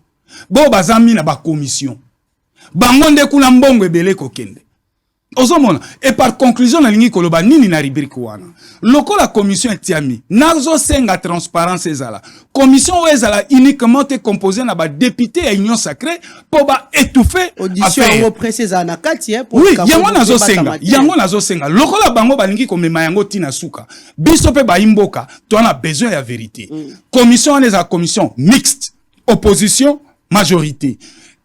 Bo bazami na ba commission. bango nde kuna mbongo ebele kokende ozomona et par conclusion na lingi koloba nini na rubrique wana lokola commission etiami nazo senga transparence ezala commission ezala uniquement te composée na ba député ya union sacrée pour ba étouffer audition en précise na kati pour oui yango nazo senga lokola bango balingi komema yango tina suka biso pe ba imboka to na besoin ya vérité commission les commission mixte opposition majorité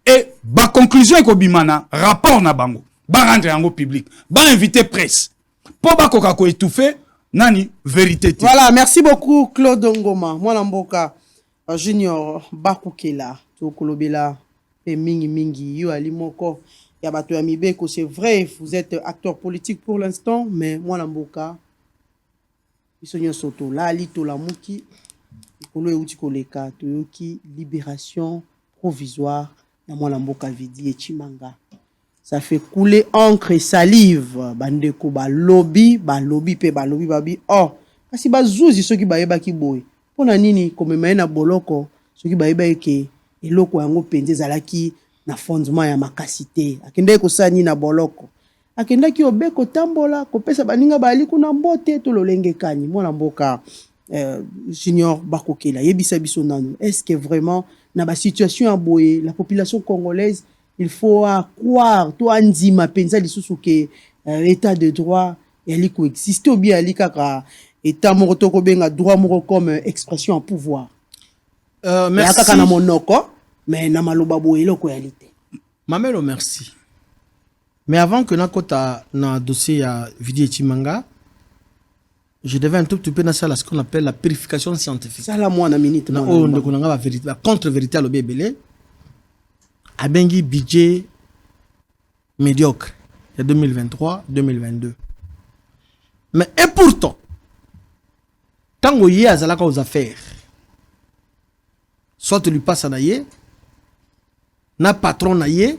et ba conclusion ekobimana rapport na bango ba rendre yango public ba inviter presse pour ba koka ko étouffer nani vérité. Voilà, merci beaucoup Claude Ngoma mwana mboka junior Bakukela to kolobela pe mingi yo ali moko ya bato ya mibeko. C'est vrai, vous êtes acteur politique pour l'instant, mais mwana mboka isonyo soto la ali to la muki kolo euti koleka to yoki libération provisoire na mwana mboka Vidi et Chimanga. Ça fait couler encre et salive. Bandeko ba lobby pe ba lobby babi. Oh, kasi bazuzi soki bayeba ki boy. Pona nini komema na boloko soki bayeba ke eloko yango penze zalaki na fondement ya makasite. Akende ko sani na boloko. Akenda ki obeko tambola ko pesa baninga bali kuna mbote to lolenge kani. Mwana mboka junior Bakukela yebisa biso nanu. Est-ce que vraiment na ba situation ya boye la population congolaise il faut croire to andima penza lisusu ke l'état de droit yali ko exister ou bien yali kaka état moko to ko benga droit moko comme expression en pouvoir merci kaka na monoko mais na maloba boye loko yalité Mamelo merci mais avant que nakota na dossier ya Vidi et Chimanga je devais un tout petit peu dans ça ce qu'on appelle la purification scientifique ça la moi na minute na o ndeko nga ba vérité contre vérité à lobebele abengi budget médiocre de 2023-2022. Mais et pourtant, tant que y a zalaka aux affaires, soit tu lui passes à naïe, na patron naïe,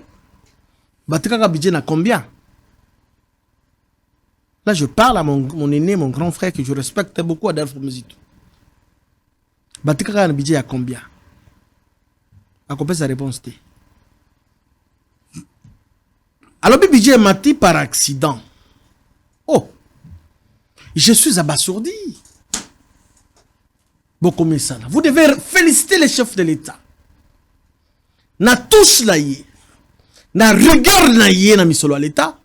batika budget na combien? Là, je parle à mon aîné, mon grand frère que je respecte beaucoup, Adolphe Muzito. Batika budget à combien? À combien sa réponse t'es? Alors, le budget est mati par accident. Oh, je suis abasourdi. Beaucoup de ça. Vous devez féliciter les chefs de l'État. Na touche la yé, na regard la yé na misolo à l'État.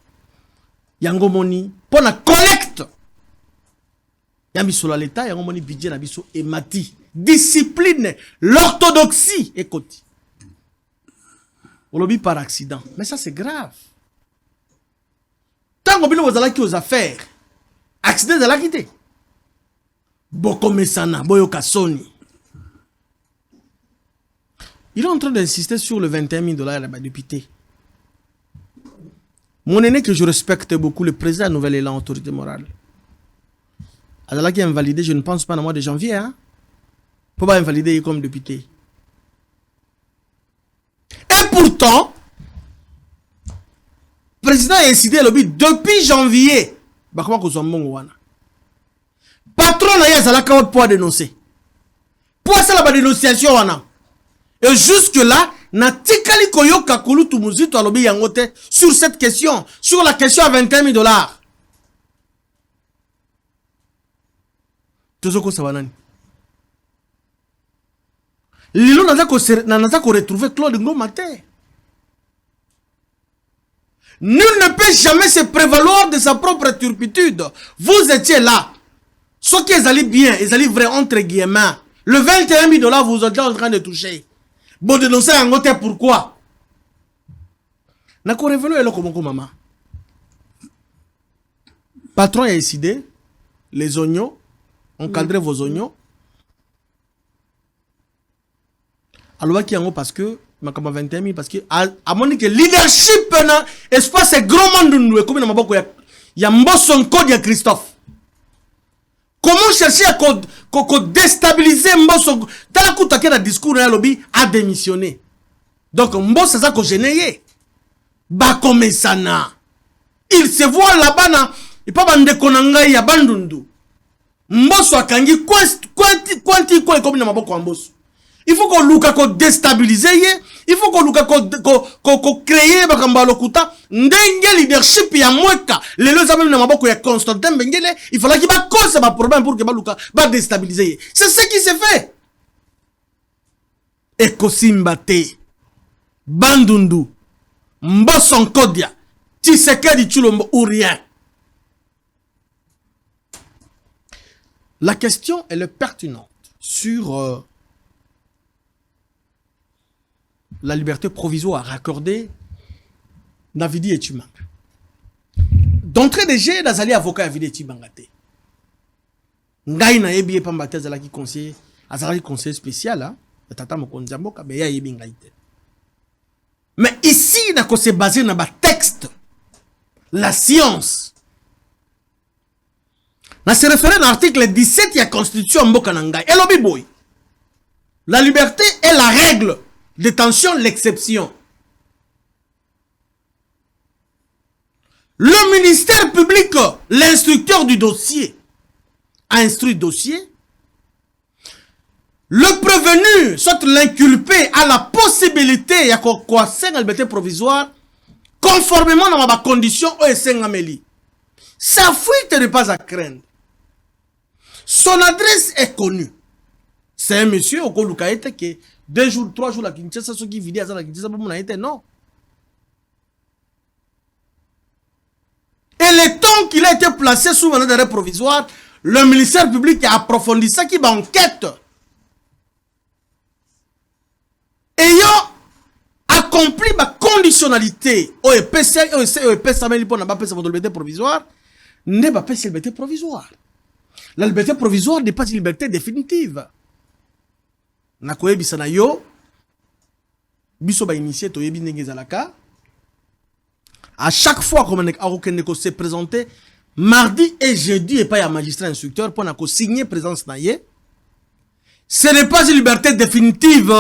Yango moni pour la collecte. Ya misolo à l'État, yango moni budget na biso et mati. Discipline, l'orthodoxie, écoute. On lobby par accident. Mais ça c'est grave. Tant que vous allez aux affaires, accident de la quitter. Boko Mesana, Boyoka Sony. Il est en train d'insister sur le 21 000 $ à la député. Mon aîné que je respecte beaucoup, le président Nouvel Élan, autorité morale. Alors qui est invalidé, je ne pense pas dans le mois de janvier, hein. Pour pas invalider comme député. Et pourtant, le président a décidé depuis janvier. Patron n'a pas pour dénoncer. Pour ça la dénonciation et jusque là, na tikali koyo kakulu tumuzito alobi yangote sur cette question, sur la question à 21 000 $. Tozoko sabanani. Lilo naza ko retrouver Claude Ngoma te. Nul ne peut jamais se prévaloir de sa propre turpitude. Vous étiez là. Ce qui est allé bien, ils allaient vrai entre guillemets. Le 21 000 $, vous êtes en train de toucher. Bon, dénoncer un côté pourquoi? N'a qu'on révélé le comment maman. Patron a décidé, les oignons, encadrez vos oignons. Alors, qui en parce que, ma 21 000, parce que, à mon avis, leadership, espace est grand monde, nous, comme il y a un code de Christophe. Comment chercher à déstabiliser Mbosso? Dans la coup, le discours de lobby a démissionné. Donc, Mbosso, c'est ça que j'ai né. Bakome sana. Il se voit là-bas, il pas bande konanga ya bandundu. Mbosso akangi kwanti comme na maboko Mbosso. il faut qu'on luka ko déstabiliser il faut qu'on luka ko créer bakamba lokuta ndenge leadership ya mweka lelo za même na maboko ya Constantin Mbengele il fallait qu'il ba cause ba problème pour que ba luka ba déstabiliser c'est ce qui s'est fait Ekosimbate Bandundu Mboson Kodia Tshisekedi Tshilombo ou rien. La question elle est pertinente sur la liberté provisoire accordée Navidi et Chimanga. D'entrée de jeu, Nazali avocat Navidi et Chimanga. Ngai na yebi pamba te zala ki conseiller, azali conseiller spécial hein, tata mokonzi mboka mais ya yebi ngai te. Mais ici na ko se basé na ba texte, la science. Na se référé à l'article 17 de la Constitution mboka na ngai. Elobi boy. La liberté est la règle. Détention, l'exception. Le ministère public, l'instructeur du dossier, a instruit le dossier. Le prévenu, soit l'inculpé, a la possibilité de quoi la liberté provisoire, conformément à ma condition OSN. Sa fuite n'est pas à craindre. Son adresse est connue. C'est un monsieur au Kolukaete qui 2 jours, 3 jours, la Kinshasa, ceux qui vident à la Kinshasa, non. Et le temps qu'il a été placé sous mandat d'arrêt provisoire, le ministère public a approfondi ça qui va enquête. Ayant accompli ma conditionnalité au EPC, pour n'a pas fait sa liberté provisoire, n'est pas fait sa liberté provisoire. La liberté provisoire n'est pas une liberté définitive. Nakoye bisana yo biso ba initié to yebi ndenge zalaka à chaque fois comme on se présenter mardi et jeudi et pas un magistrat instructeur pour nako signer présence naie ce n'est pas une liberté définitive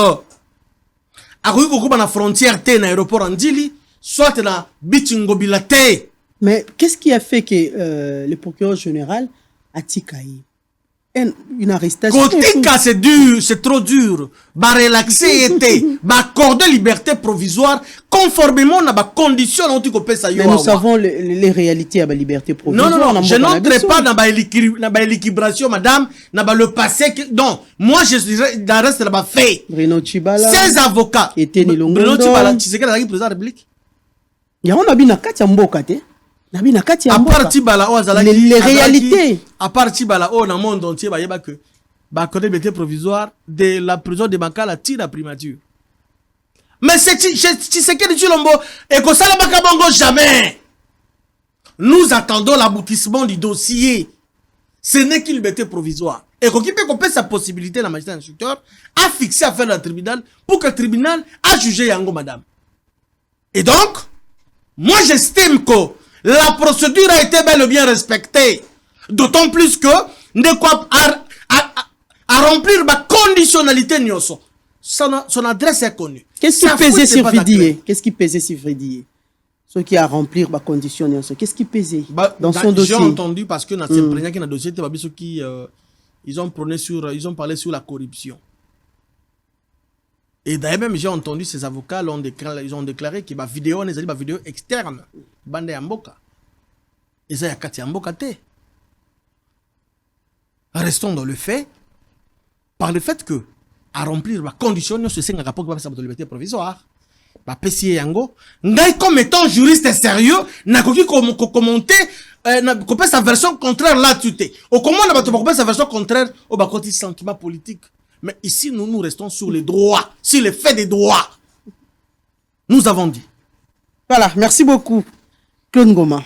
akoyi kokuba na frontière te na aéroport andili soit na bichingo bilate. Mais qu'est-ce qui a fait que le procureur général a tikaï une arrestation? Kotika c'est dur, c'est trop dur. Ba relaxer était, ba accorder liberté provisoire conformément à ma condition dont tu peux ça. Mais nous savons les réalités à la liberté provisoire. Non, je n'entre pas dans la équilibration, madame, dans le passé. Non, moi je suis dans le reste de la fait. Renaud Chibala. Ces avocats. Renaud Chibala, tu sais que la président de la République. Il y a un abi na kati ya mboka te. À part Tibala, les réalités. À part Tibala, dans le monde entier, il y a que la liberté provisoire de la prison de Bakala tire la primature. Mais c'est Tshisekedi Tshilombo et que ça ne jamais. Nous attendons l'aboutissement du dossier. Ce n'est qu'une liberté provisoire. Et qu'on peut sa possibilité, la magistrat instructeur a fixé à faire le tribunal pour que le tribunal a jugé Yango, madame. Et donc, moi j'estime que la procédure a été bel et bien respectée. D'autant plus que, de quoi à remplir ma conditionnalité, son adresse est connue. Qu'est-ce qui pesait sur Fridier? Qu'est-ce qui pesait sur Fridier? Ce qui a rempli ma condition, qu'est-ce qui pesait dans son dossier? J'ai entendu parce que dans ce dossier, ils ont parlé sur la corruption. Et d'ailleurs même j'ai entendu ces avocats ils ont déclaré que ma vidéo externe bande ya mboka. Et ça y a kati ya mboka te. Restons dans le fait par le fait que à remplir ma condition c'est 5 rapports qui va faire de liberté provisoire. Ba pesi yango ngai comme étant juriste sérieux na koki commenter na ko sa version contraire là tu t'es. Au comment na ba to sa version contraire au ba côté sentiment politique. Mais ici, nous restons sur les droits, sur les faits des droits. Nous avons dit. Voilà, merci beaucoup. Claude Ngoma.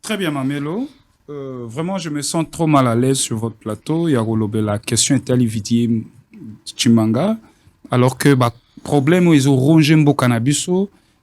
Très bien, Mamelo. Vraiment, je me sens trop mal à l'aise sur votre plateau. La question est Alividier Chimanga. Alors que, problème, ils ont rongé un cannabis,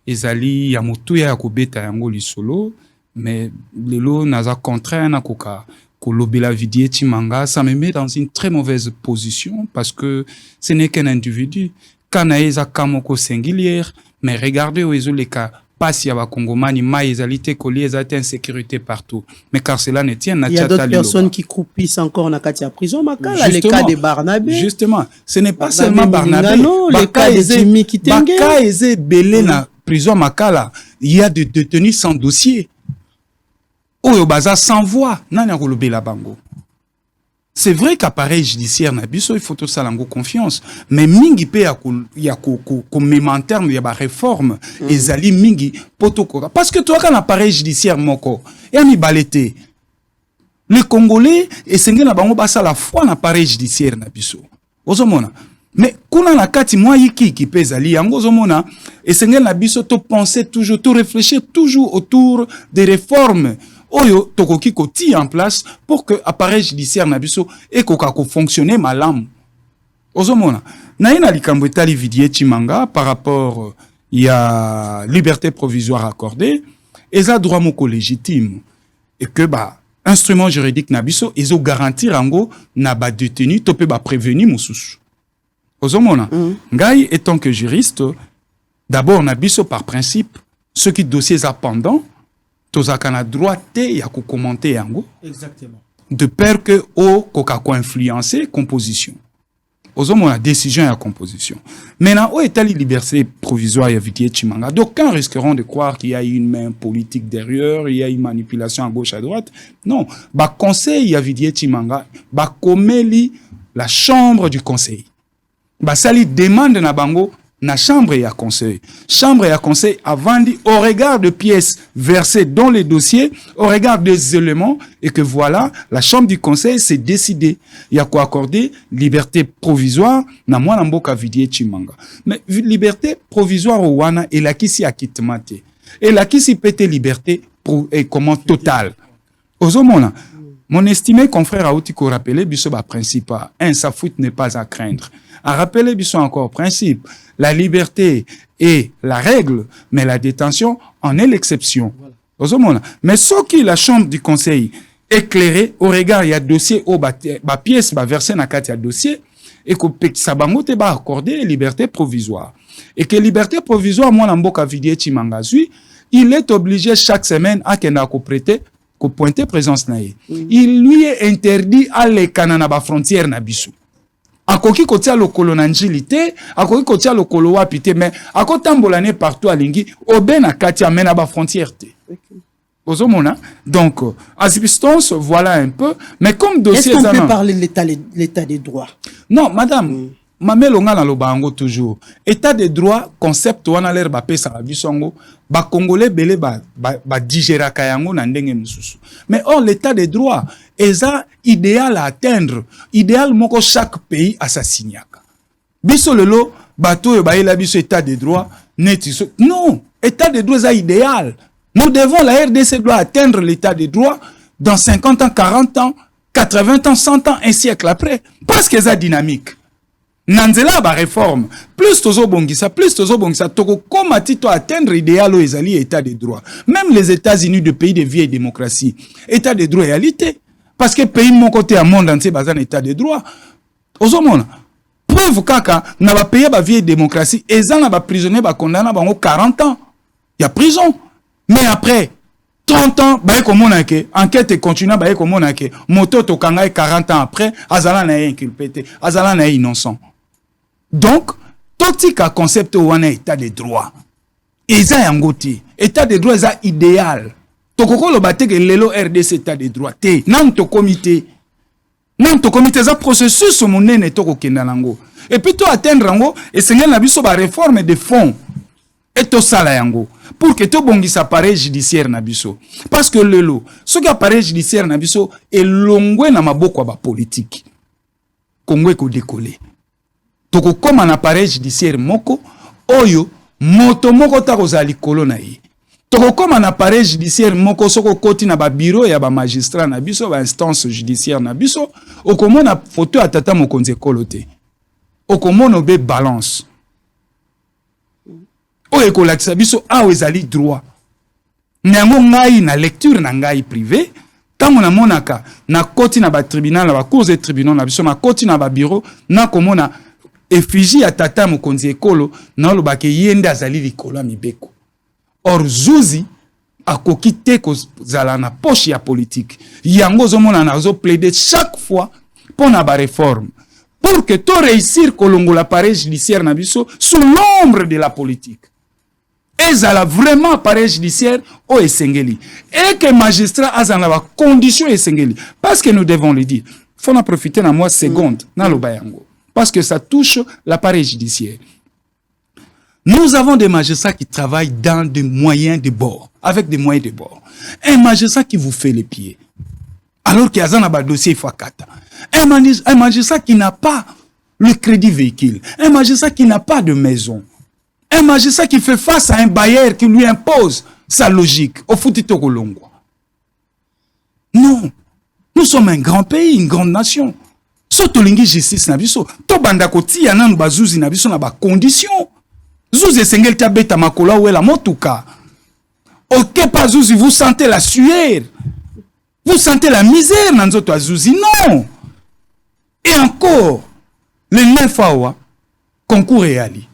ils allaient, yamutu ya kubeta yango lisolo, mais lelo naza contraint na koka. Kolobela Vidier Chimanga, ça me met dans une très mauvaise position parce que ce n'est qu'un individu. Kanaeza Kamoko singulière, mais regardez où ils ont les cas passe ya ba Congomani mai ezalité collier ezalité insécurité partout. Mais car cela ne tient il y a d'autres personnes qui croupissent encore dans la prison Makala, les cas de Barnabé. Justement, ce n'est pas Barnabé seulement Barnabé, les cas de Jimmy Kitenge. Baka eze belé na prison Makala, il y a des détenus sans dossier. Oyo baza sans voix, nani akolobe la bango. C'est vrai qu'appareil judiciaire na biso il faut tout ça lango confiance, mais mingi pe ya ko même en terme ya ba réforme ezali mingi potoko parce que toi quand appareil judiciaire moko ya mi balete les Congolais esengeli na bango basa la foi na appareil judiciaire na biso ozomona mais kuna na kati mwa yiki ki pezali yango ozomona esengeli na biso to penser toujours to réfléchir toujours autour des réformes oyo tokoki koti en place pour que appareil judiciaire na biso ekoka ko fonctionner malamu ozomona na ina likambo etali Vidier Chimanga par rapport ya liberté provisoire accordée eza droit moko légitime et que ba instrument juridique na biso ezo garantir ango na ba détenu to pe ba prévenu mosusu ozomona ngai étant que juriste d'abord na biso par principe ceux qui dossiers à pendant tozaka na droit te ya ko commenter yango Exactement. de peur que o koka ko influencer composition ozomona décision ya composition maintenant o etali liberté provisoire ya Vidier Chimanga d'aucuns risqueront de croire qu'il y a une main politique derrière, il y a une manipulation à gauche à droite. Non, ba conseil ya Vidier Chimanga ba komeli la chambre du conseil ba sali demande na bango na chambre et à conseil. Chambre et à conseil avant dit au regard de pièces versées dans les dossiers, au regard des éléments, et que voilà, la chambre du conseil s'est décidée. Il y a quoi accorder liberté provisoire, na mwana mboka Vidier Chimanga. Mais liberté provisoire au wana, et la kisi akitemate. Et la kisi pète liberté et comment totale. Ozomona. Mon estimé confrère Aouti ko rappelé biso ba principe, sa faute n'est pas à craindre. À rappeler biso encore principe, la liberté est la règle, mais la détention en est l'exception. Voilà. Mais ce qui la chambre du conseil éclairé au regard il y a dossier au ba pièce ba versé na kati ya dossier et que sabango te ba accorder liberté provisoire. Et que liberté provisoire moi na mboka Vidier Chimanga zui, il est obligé chaque semaine à kenda ko prêter ko pointer présence na ye. Il lui est interdit à les kanana ba frontière na biso. Akoki kotia lokolo na njilité, akoki kotia lokolo wapité, mais akotambolane partout à lingi, obena kati amena ba frontière te. Ozomona. Donc, à substance, voilà un peu, mais comme dossier... Est-ce qu'on peut parler de l'état des droits? Non, madame, mamelonga na lobango toujours. État des droits, concept wana l'air ba pesa la bisongo, ba congolais belé ba digéra kayango na ndenge mususu. Mais or l'état des droits est idéal à atteindre, idéal moko chaque pays assassiniaka. Biso lelo bato yo ba ela biso état des droits netiso. Non, état des droits est idéal. Nous devons la RDC doit atteindre l'état des droits dans 50 ans, 40 ans, 80 ans, 100 ans, un siècle après parce que ça dynamique. Nanzela ba réforme plus tozo bongisa toko komati to atteindre idéal ezali état de droit. Même les États-Unis de pays de vieille démocratie, état de droit réalité parce que pays mon côté à monde entier bazan état de droit. Ozomona preuve kaka na ba pays ba vieille démocratie ezana ba prisonnier ba condamné bango 40 ans. Il y a prison. Mais après 30 ans, bah comment que enquête continue, bah comment que moto to kanga 40 ans après, azala na inculpé, azala na innocent. Donc, totika concept wana état de droit. Eza yangoti, état de droit eza idéal. Tokoko lo bateke lelo RDC état de droit te. Nan to comité za processus monene toko kenda nango. Et puis to atteindre yango et sengel na biso ba réforme de fond. Et to sala yango pour que to bongisa appareil judiciaire na biso parce que lelo ce qui appareil judiciaire na biso elongwe na maboko ba politique Congo ko décoller toko comme un appareil judiciaire moko oyo moto moko ta kozali kolo na ye toko comme un appareil judiciaire moko soko koti na ba bureau ya ba magistrat na biso ba instance judiciaire na biso okomona photo ya tata mokonzi kolote okomona obe balance oyo ekolakisa biso awa ezali droit nyango ngai na lecture na ngai privé tango na monaka na koti na ba tribunal na ba cours de tribunal na biso na koti na ba bureau na komona effigie ya tata mokonzi ekolo na lobake yende azali likolo ya mibeko Or Zuzi akoki te kozala na poche ya politique. Yango zomona nazo plaider chaque fois pour na ba réforme. Pour que to réussir kolongo l'appareil judiciaire na biso sous l'ombre de la politique. Ezala vraiment appareil judiciaire o esengeli. Et que magistrat azana ba condition esengeli. Parce que nous devons le dire. Faut en profiter na moi seconde na lo bayango. Parce que ça touche l'appareil judiciaire. Nous avons des magistrats qui travaillent dans des moyens de bord, avec des moyens de bord. Un magistrat qui vous fait les pieds, alors qu'il y a un dossier Fakata. Un magistrat qui n'a pas le crédit véhicule. Un magistrat qui n'a pas de maison. Un magistrat qui fait face à un bailleur qui lui impose sa logique. Au Futito Kolongo. Non. Nous sommes un grand pays, une grande nation. Sotolingi justice nabiso. To bandakoti yanan bazuzi nabiso na ba condition. Zuzi sengel tabeta makola ou la motuka. Ok, pas Zuzi, vous sentez la sueur. Vous sentez la misère dans notre Zuzi. Non. Et encore, le 9 awa, concours et ali.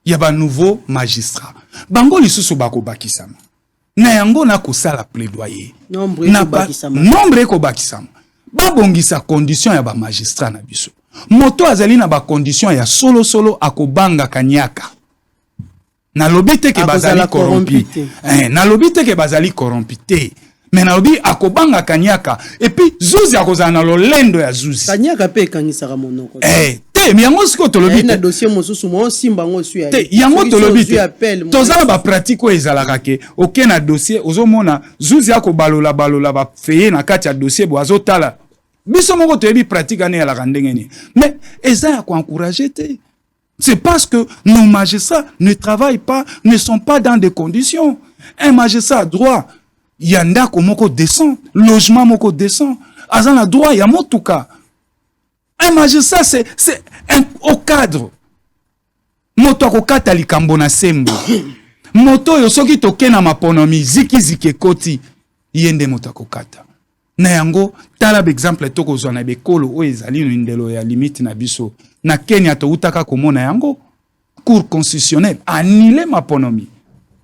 Il y a un nouveau magistrat. Bango lisusu bako bakisama. Na yango na kosala plaidoyer. Nombre ko bakisama. Babongisa condition ya ba magistrat na biso. Moto azali na ba condition ya solo akobanga kanyaka. Na lobite ke bazali corrompi. Na lobite ke bazali corrompi te. Mais na lobi akobanga kanyaka. Et puis Zuzi akozala na lolendo ya Zuzi. Kanyaka pe kangisaka monoko. Te miango siko to lobite. Na dossier mosusu mo simba ngo su ya. Te yango to lobite. Tozala ba pratique o ezalaka ke oke na dossier ozomona Zuzi akobalola ba feye na kati ya dossier bo azotala. Biso moko to yebi pratique ane ya la randengeni. Mais eza ya ko encourager te. C'est parce que nos magistrats ne travaillent pas, ne sont pas dans des conditions. Un magistrat droit, il y a un moko décent, logement moko décent. Azan a droit, il y a motuka. Un magistrat, c'est au cadre. Moto akokata likambo na sembo. Moto yosoki tokena maponomi, ziki koti, yende moto akokata. Na yango, tala exemple toko zwana bekolo o ezali ndelo ya limite na biso. Na Kenya to utaka komona yango. Cour constitutionnelle annulé ma ponomi.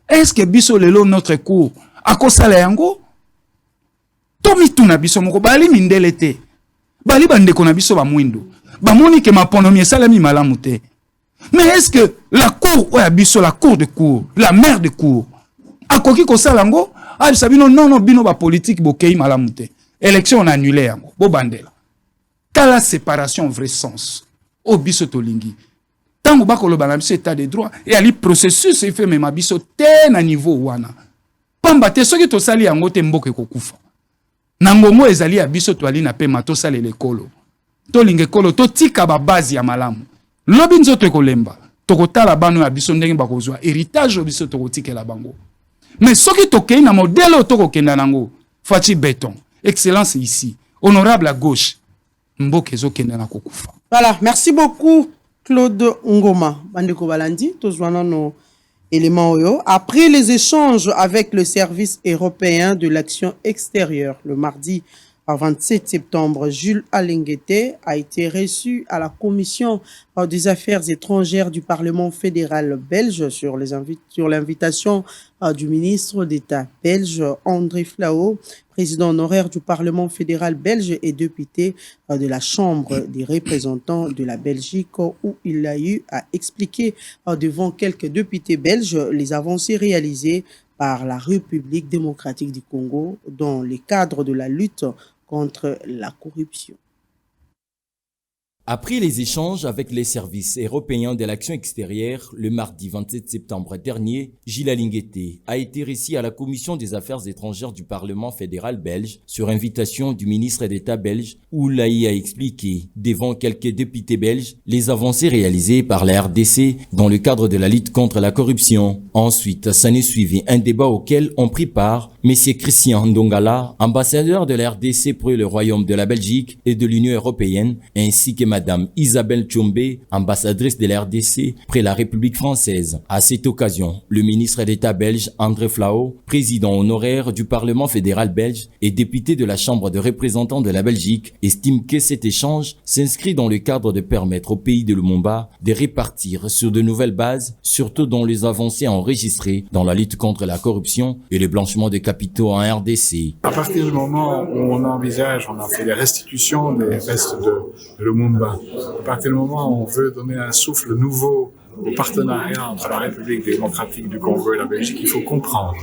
Est-ce que biso lelo notre cour akosala yango? Tomi tuna biso moko bali mindele te. Bali bandeko na biso ba mwindo. Ba moni ke ma ponomi esalami malamu te. Mais est-ce que la cour ou ya biso la cour de cour, la mère de cour akoki kosala yango? Ah sabino non bino ba politique bokei malamu te. Élection annulée yango. Bo bandela. Kala séparation vrai sens. O biso tolingi. Tango bakoloba na biso état de droit et ali processus il fait même biso te na niveau wana. Pamba te soki to sali yango te mboke kokufa. Na ngongo ezali ya biso to ali na pe mato sale lekolo. To linge kolo to tika ba base ya malamu. Lobi nzoto ekolemba. To kotala bano ya biso ndenge bakozwa héritage biso to kotikela bango. Mais soki to kei na modèle to kokenda nango. Fati béton. Excellence ici. Honorable à gauche. Mboke zo kenda na kokufa. Voilà, merci beaucoup Claude Ngoma. Bandeko Balandi, tozwana no éléments oyo. Après les échanges avec le service européen de l'action extérieure le mardi 27 septembre, Jules Alinguete a été reçu à la commission des affaires étrangères du Parlement fédéral belge sur l'invitation du ministre d'État belge André Flao, président honoraire du Parlement fédéral belge et député de la Chambre des représentants de la Belgique, où il a eu à expliquer devant quelques députés belges les avancées réalisées par la République démocratique du Congo dans le cadre de la lutte contre la corruption. Après les échanges avec les services européens de l'action extérieure, le mardi 27 septembre dernier, Gilles Alinguete a été reçu à la Commission des affaires étrangères du Parlement fédéral belge sur invitation du ministre d'État belge, où l'AI a expliqué devant quelques députés belges les avancées réalisées par la RDC dans le cadre de la lutte contre la corruption. Ensuite, s'en est suivi un débat auquel ont pris part M. Christian Ndongala, ambassadeur de la RDC pour le Royaume de la Belgique et de l'Union européenne, ainsi que Mme Madame Isabelle Tchombe, ambassadrice de la RDC près la République française. À cette occasion, le ministre d'État belge André Flao, président honoraire du Parlement fédéral belge et député de la Chambre de représentants de la Belgique, estime que cet échange s'inscrit dans le cadre de permettre au pays de Lumumba de répartir sur de nouvelles bases, surtout dans les avancées enregistrées dans la lutte contre la corruption et le blanchiment de capitaux en RDC. À partir du moment où on a fait les restitutions des restes de Lumumba, à partir du moment où on veut donner un souffle nouveau au partenariat entre la République démocratique du Congo et la Belgique, il faut comprendre.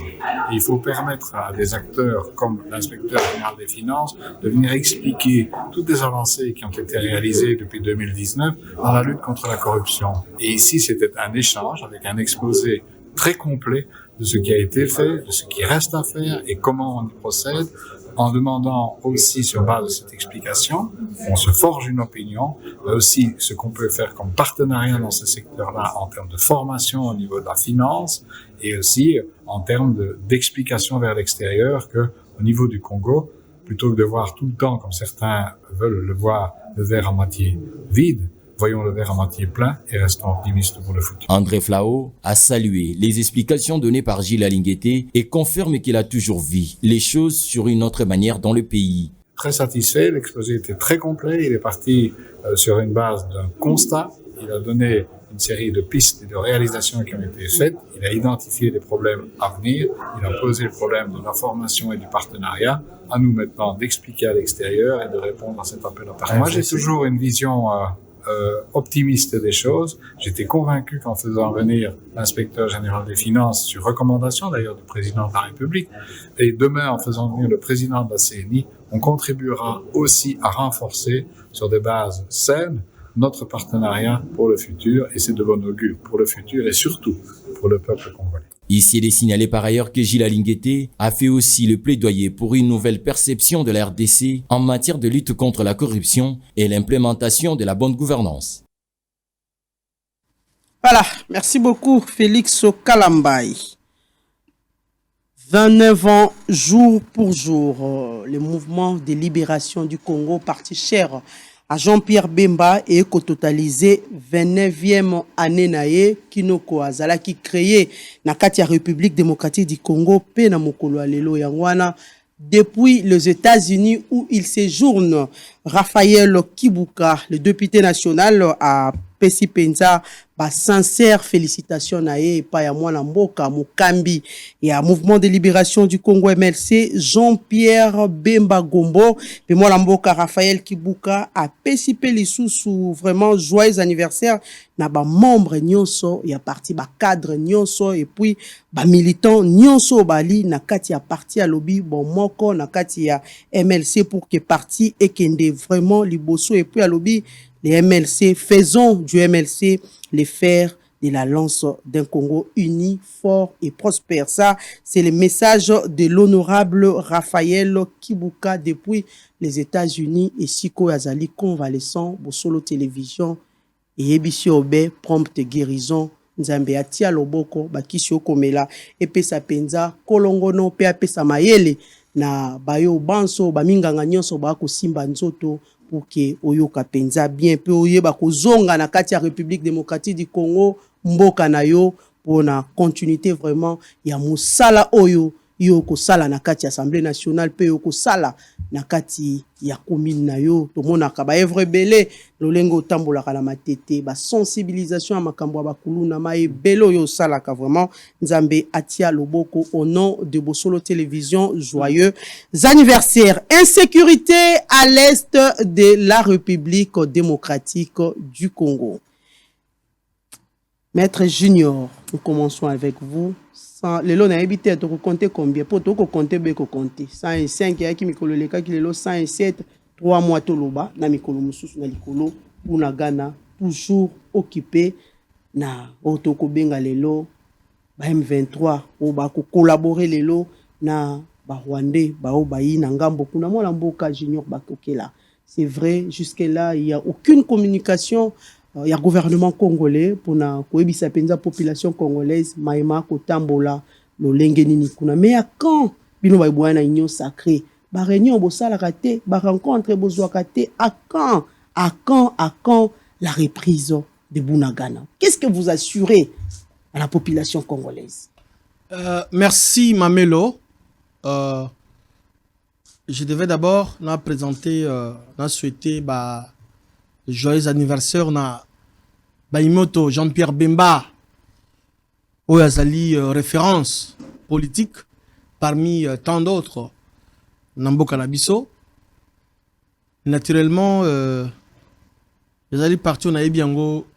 Et il faut permettre à des acteurs comme l'inspecteur général des finances de venir expliquer toutes les avancées qui ont été réalisées depuis 2019 dans la lutte contre la corruption. Et ici, c'était un échange avec un exposé très complet de ce qui a été fait, de ce qui reste à faire et comment on y procède, en demandant aussi, sur base de cette explication, on se forge une opinion, mais aussi ce qu'on peut faire comme partenariat dans ce secteur-là en termes de formation au niveau de la finance et aussi en termes d'explication vers l'extérieur que au niveau du Congo, plutôt que de voir tout le temps, comme certains veulent le voir, le verre à moitié vide, voyons le verre à moitié plein et restons optimistes pour le futur. André Flao a salué les explications données par Gilles Alingueté et confirme qu'il a toujours vu les choses sur une autre manière dans le pays. Très satisfait, l'exposé était très complet, il est parti sur une base d'un constat, il a donné une série de pistes et de réalisations qui ont été faites, il a identifié les problèmes à venir, il a posé le problème de l'information et du partenariat, à nous maintenant d'expliquer à l'extérieur et de répondre à cet appel à partenariat. Moi j'ai toujours une vision optimiste des choses. J'étais convaincu qu'en faisant venir l'inspecteur général des finances, sur recommandation d'ailleurs du président de la République, et demain en faisant venir le président de la CNI, on contribuera aussi à renforcer sur des bases saines notre partenariat pour le futur, et c'est de bon augure pour le futur et surtout pour le peuple congolais. Ici, il est signalé par ailleurs que Gilles Alingueté a fait aussi le plaidoyer pour une nouvelle perception de la RDC en matière de lutte contre la corruption et l'implémentation de la bonne gouvernance. Voilà, merci beaucoup Félix Kalambay. 29 ans jour pour jour, le mouvement de libération du Congo, parti cher à Jean-Pierre Bemba et qu'au totalisé 29e année nae kinoko azala qui créé na kati ya République démocratique du Congo pe na mokolo alelo yangwana depuis les États-Unis où il séjourne. Raphaël Kibuka, le député national à Pesi Penza, ba sincère félicitations nae pa ya mwana mboka Mukambi et à Mouvement de libération du Congo MLC Jean-Pierre Bemba Gombo et mwana mboka Raphaël Kibuka a Pesi Pelisusu vraiment joyeux anniversaire na ba membre nyonso ya parti ba cadre nyonso et puis ba militant nyonso bali na kati ya parti à lobby bon moko na kati ya MLC pour que parti et kende vraiment liboso et puis à lobby les MLC, faisons du MLC les fers de la lance d'un Congo uni, fort et prospère. Ça, c'est le message de l'honorable Raphaël Kibuka depuis les États-Unis et Siko Azali convalescent, Bosolo Télévision et Ebisi Obe, prompte guérison. Nzambe atia loboko, bakisi okomela, epesa penza, kolongono, pe apesa mayele, na bayo banso, baminganga nyonso, bako simba nzoto, pour que oyoka penza bien peu oyeba kozonga na kati ya République démocratique du Congo mboka na yo pour na continuité vraiment ya musala oyo yo ko sala na kati ya Assemblée nationale pe yo ko sala na kati ya commune na yo to mona ka ba evre belé lolengo tambola kala matete ba sensibilisation à makambo ba kuluna mai belo yo sala ka vraiment nzambe atia loboko au nom de Bosolo Télévision joyeux anniversaire. Insécurité à l'est de la République démocratique du Congo. Maître Junior, nous commençons avec vous. Les lots n'a habité, tu peux compter combien? Pour tu peux compter, tu peux compter. 105, il y a qui mikolo le cas qui les lots 107, 3 mois to loba, na mikolo mususu na likolo, ou na Ghana, toujours occupé, na otoko benga les lots, ba M23, ou ba collaborer les lots, na ba Rwandais, ba obayi, na ngambo, kuna mo la mboka Junior bakokela. C'est vrai, jusque-là, il n'y a aucune communication. Il y a un gouvernement congolais pour la population congolaise, maïma kotambola lo lengeni ni kuna. Mais à quand bino ba union sacrée, ba réunion bo sala raté, ba rencontre bo zwa raté, à quand À quand la reprise de Bunagana? Qu'est-ce que vous assurez à la population congolaise? Merci Mamelo. Je devais d'abord présenter, souhaiter joyeux anniversaire na Baimoto Jean-Pierre Bemba, où azali référence politique parmi tant d'autres Namboka Nabiso. Naturellement, azali parti on a biango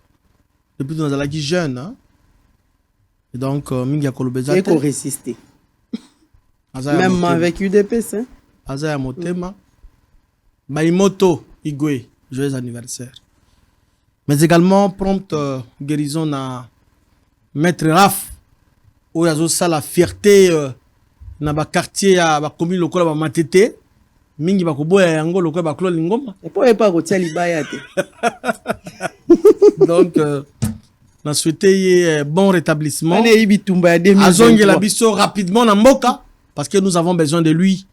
depuis que nous avons jeune. Hein? Et donc, Mingia Kolobeza. Et qu'on résistait. Même avec UDPS. Hein? Azaya Motema. Baimoto Igwe. Joyeux anniversaire. Mais également, prompte guérison à Maître Raf. Où il y a la fierté dans le quartier, dans la commune locale, dans Matete. Mingi Bakoboya Yango, locale, dans Claude Lingoma. Et pour ne pas retirer l'Ibaya. Donc, on a souhaité bon rétablissement. Azongi la biso rapidement dans Mboka parce que nous avons besoin de lui.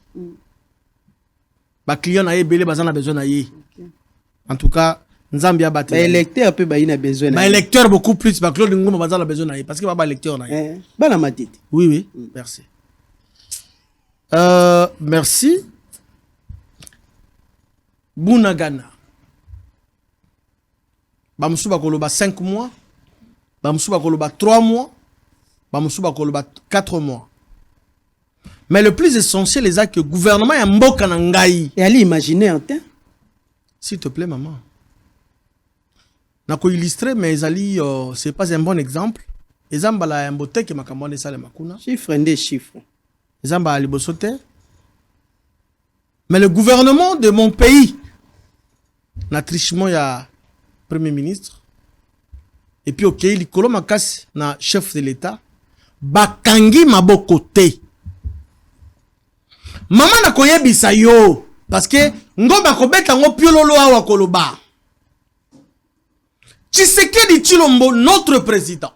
Les clients ont besoin de lui. En tout cas, Nzambi a battu. Les électeurs peu a besoin. Les électeurs beaucoup plus. Claude Ngoma a besoin de lui parce qu'il va pas électeur. Oui, merci. Merci. Bunagana. Bamsou bakoloba 5 mois. Bamsou bakoloba 3 mois. Bamsou bakoloba 4 mois. Mais le plus essentiel est que le gouvernement est mboka na ngai. Et allez imaginer un temps. S'il te plaît, maman. Nako illustrer, mais Zali, c'est pas un bon exemple. Exemple, la mbote qui m'a commandé ça le makuna. Chiffre des chiffres. Exemple, à libosote. Mais le gouvernement de mon pays, na trichement, il y a Premier ministre. Et puis, ok, il y a na chef de l'État. Bakangi mabokote. Maman na koyebisa yo. Parce que, ngomba kobeta ngo piololo awa koloba. Tshisekedi Tshilombo, notre président,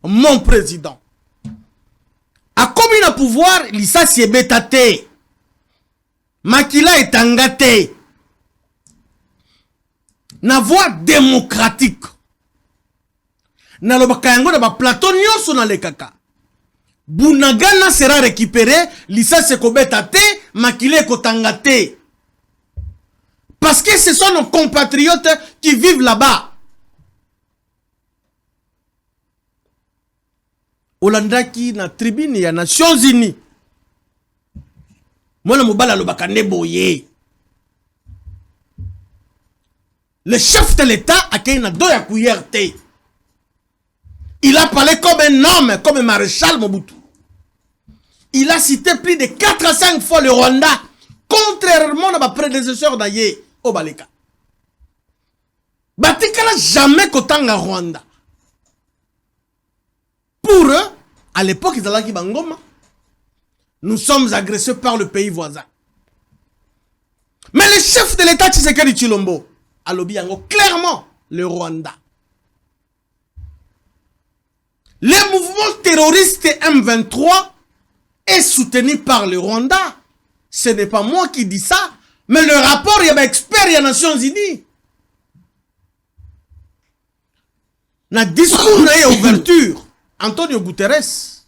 mon président, a commis le pouvoir, l'issa si betate. Makila est engate. Na voie démocratique. Na lobaka yango na ba plateau nyonso na lekaka. Bunagana sera récupéré, l'issa se kobetate, Makila kotangate. Parce que ce sont nos compatriotes qui vivent là-bas. Olandaki na tribune ya Nations Unies. Mwana mobala lobaka neboye. Le chef de l'État a créé une doya couillerte. Il a parlé comme un homme, comme un maréchal Mobutu. Il a cité plus de 4 à 5 fois le Rwanda, contrairement à ma prédécesseur d'ailleurs, Obaleka. Batikala jamais kotanga Rwanda. Pour eux, à l'époque, ils allaient Bangoma. Nous sommes agressés par le pays voisin. Mais le chef de l'État Tshisekedi Tshilombo a lobby clairement le Rwanda. Le mouvement terroriste M23 est soutenu par le Rwanda. Ce n'est pas moi qui dis ça, mais le rapport, il y a des experts des Nations Unies. Dans le discours d'ouverture, Antonio Guterres,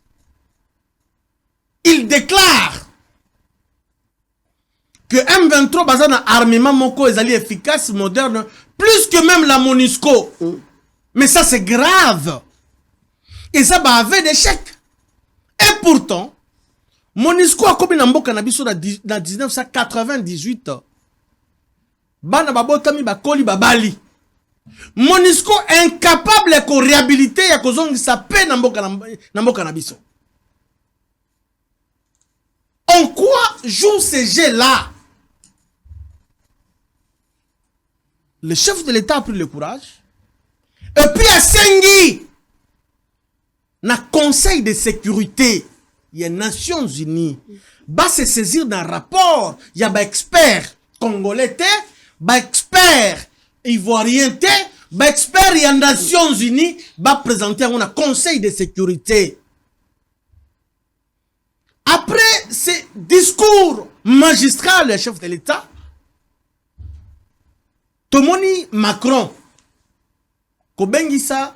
il déclare que M23 basé dans armement moko est efficace, moderne, plus que même la MONUSCO. Mais ça c'est grave. Et ça avait des chèques. Et pourtant, MONUSCO a commis Namboka Nabiso dans 1998. Bana babotami bakoli babali. MONUSCO incapable de réhabiliter ya kozongi sa paix Namboka Nabiso. En quoi jouent ces jets-là? Le chef de l'État a pris le courage. Et puis à Sengi, na Conseil de sécurité, il y a Nations Unies, va se saisir d'un rapport. Il y a des experts congolais, des experts ivoiriens, des experts des Nations Unies, va présenter un Conseil de sécurité. Après ces discours magistraux, le chef de l'État, Tomoni Macron kobengisa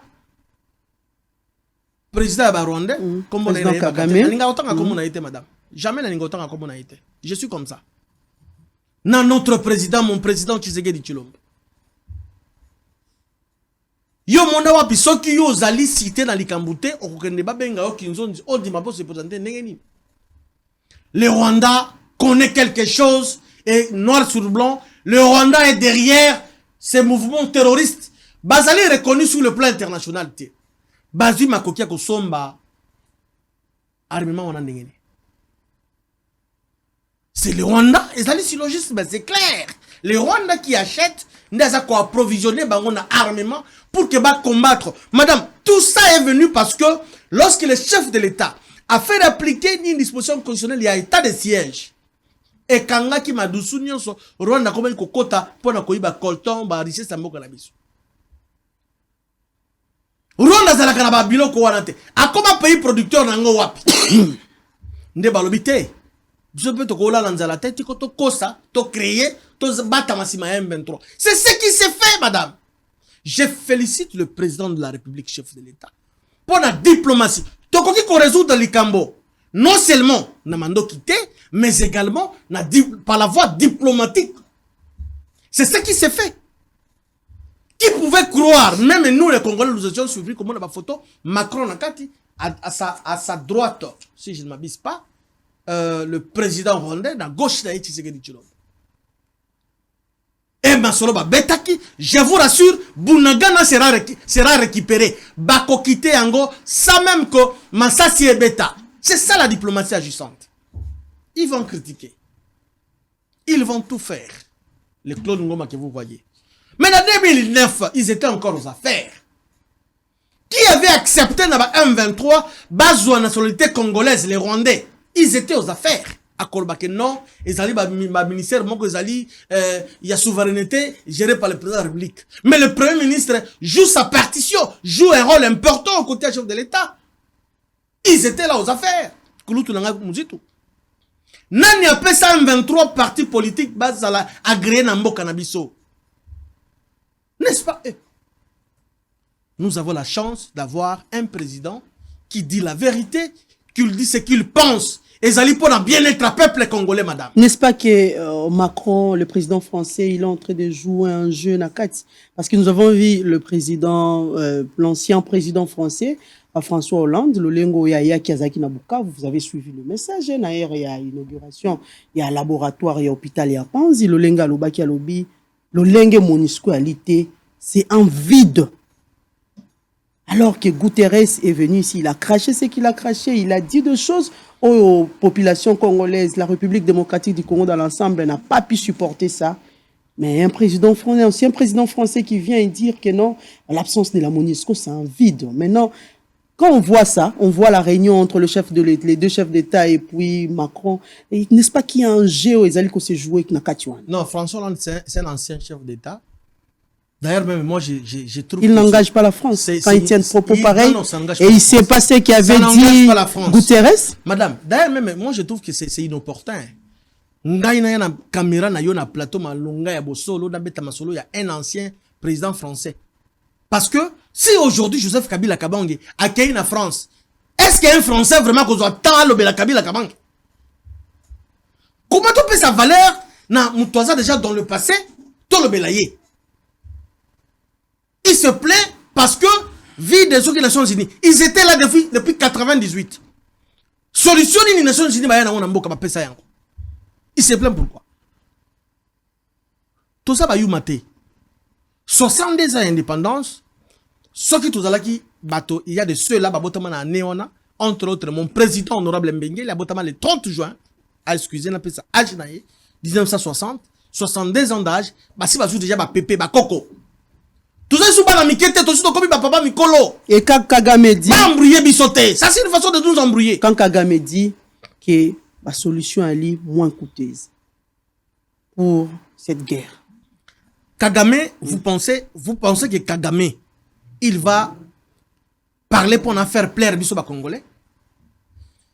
président de Rwanda comme on Président est Kagame. comme on a été madame. Jamais n'a autant comme on a été. Je suis comme ça. Non, notre président, mon président Tshisekedi Tshilombo. Yo monda wapi soki yo zali cité na likambute okokende babenga yo kinzonzi odima po se présenter ndengeni. Le Rwanda connaît quelque chose et noir sur blanc, le Rwanda est derrière ces mouvements terroristes. Bazali est reconnu sur le plan international. Bazui makokia ko somba armement on a ndengeni. C'est le Rwanda, et ça syllogisme, c'est clair. Le Rwanda qui achète, n'a quoi approvisionner on a armement pour que va combattre. Madame, tout ça est venu parce que lorsque le chef de l'État a fait appliquer une disposition constitutionnelle, il y a état de siège. Et quand qui m'a doucou nyonso, Rwanda comme une kokota pour na koiba colton ba richesse sambo cannabis. Rwanda za la kanaba biloko wana te. A comme un pays producteur nango wapi. Nde balobité. Je peux te coller dans la tête, tu kosa, tu créer, tu battre ma M23. C'est ce qui s'est fait, madame. Je félicite le président de la République, chef de l'État, pour la diplomatie. Tu qui qu'on résout dans les Cambo. Non seulement n'a mando quitté, mais également par la voie diplomatique. C'est ce qui s'est fait. Qui pouvait croire, même nous les Congolais, nous étions suivis comme on a ma photo, Macron à sa droite, si je ne m'abuse pas, le président rwandais, à gauche de Tshisekedi Tshilombo. Et Masoloba Betaki, je vous rassure, Bunagana sera récupéré. Bako kite Ango, sans même que Massassi et Beta. C'est ça la diplomatie agissante. Ils vont critiquer. Ils vont tout faire. Les Claude Ngoma que vous voyez. Mais en 2009, ils étaient encore aux affaires. Qui avait accepté dans M23, base de la nationalité congolaise, les Rwandais? Ils étaient aux affaires. À Kolbake, non, ils allaient ma ministère, il y a souveraineté gérée par le président de la République. Mais le premier ministre joue sa partition, joue un rôle important aux côtés du chef de l'État. Ils étaient là aux affaires. Nani a fait ça 23 partis politiques bas à la agréé Nambo Cannabiso. N'est-ce pas? Nous avons la chance d'avoir un président qui dit la vérité, qui dit ce qu'il pense. Et ça pour bien-être à peuple congolais, madame. N'est-ce pas que Macron, le président français, il est en train de jouer un jeu Nakati? Parce que nous avons vu le président, l'ancien président français, François Hollande, le Lengo Yaya Kiazaki Nabuka, vous avez suivi le message, il y a inauguration, il y a laboratoire, il y a hôpital, il y a Panzi, le Lenga Lobaki Alobi, le Lengue Monisco Alité, c'est un vide. Alors que Guterres est venu ici, il a craché ce qu'il a craché, il a dit des choses aux populations congolaises, la République démocratique du Congo dans l'ensemble n'a pas pu supporter ça. Mais un président français, un ancien président français qui vient dire que non, l'absence de la MONUSCO, c'est un vide. Maintenant, quand on voit ça, on voit la réunion entre les deux chefs d'État et puis Macron, n'est-ce pas qu'il y a un jeu ils allaient se jouer avec Nakatiwan? Non, François Hollande, c'est un ancien chef d'État. D'ailleurs, même moi, j'ai trouvé... Il n'engage pas la France quand il tient propos pareils. Et il s'est passé qu'il avait dit Guterres. Madame, d'ailleurs, même moi, je trouve que c'est inopportun. Il y a une caméra, il y a un plateau, il y a un ancien président français. Parce que si aujourd'hui, Joseph Kabila Kabange accueille la France, est-ce qu'il y a un Français vraiment qu'on doit tant à la Kabila Kabange? Comment on peut sa valeur déjà dans le passé, tout le bélayer? Il se plaint parce que, vu des Nations Unies, ils étaient là depuis 98. Solution des Nations Unies, il se plaint pourquoi? Tout ça va y mater. 70 ans d'indépendance, ce qui tout à l'heure, il y a de ceux-là, entre autres, mon président honorable Mbengue, il a le 30 juin, excusez, on appelle ça âge 1960, 62 ans d'âge, si vous avez déjà pépé, coco. Tout ça, c'est pas la tout ça, comme papa Mikolo. Et quand Kagame dit. Pas embrouiller bisoté. Ça, c'est une façon de nous embrouiller. Quand Kagame dit que la solution est moins coûteuse pour cette guerre. Kagame, vous pensez que Kagame, il va parler pour en faire plaire biso ba Congolais?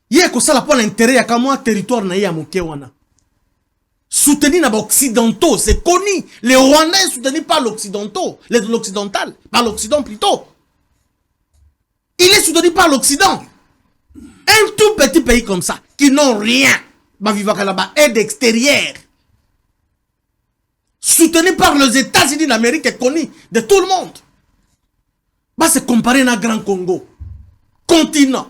Il y a que ça pour l'intérêt, il y a qu'à moi territoire na ya moké wana. soutenu par les occidentaux, c'est connu. Les Rwandais sont soutenus par l'occidental, par l'Occident plutôt. Il est soutenu par l'Occident. Un tout petit pays comme ça, qui n'ont rien, va vivre là-bas, aide extérieure. Soutenu par les États-Unis d'Amérique, est connu de tout le monde. Bah, c'est comparé à un grand Congo. Continent.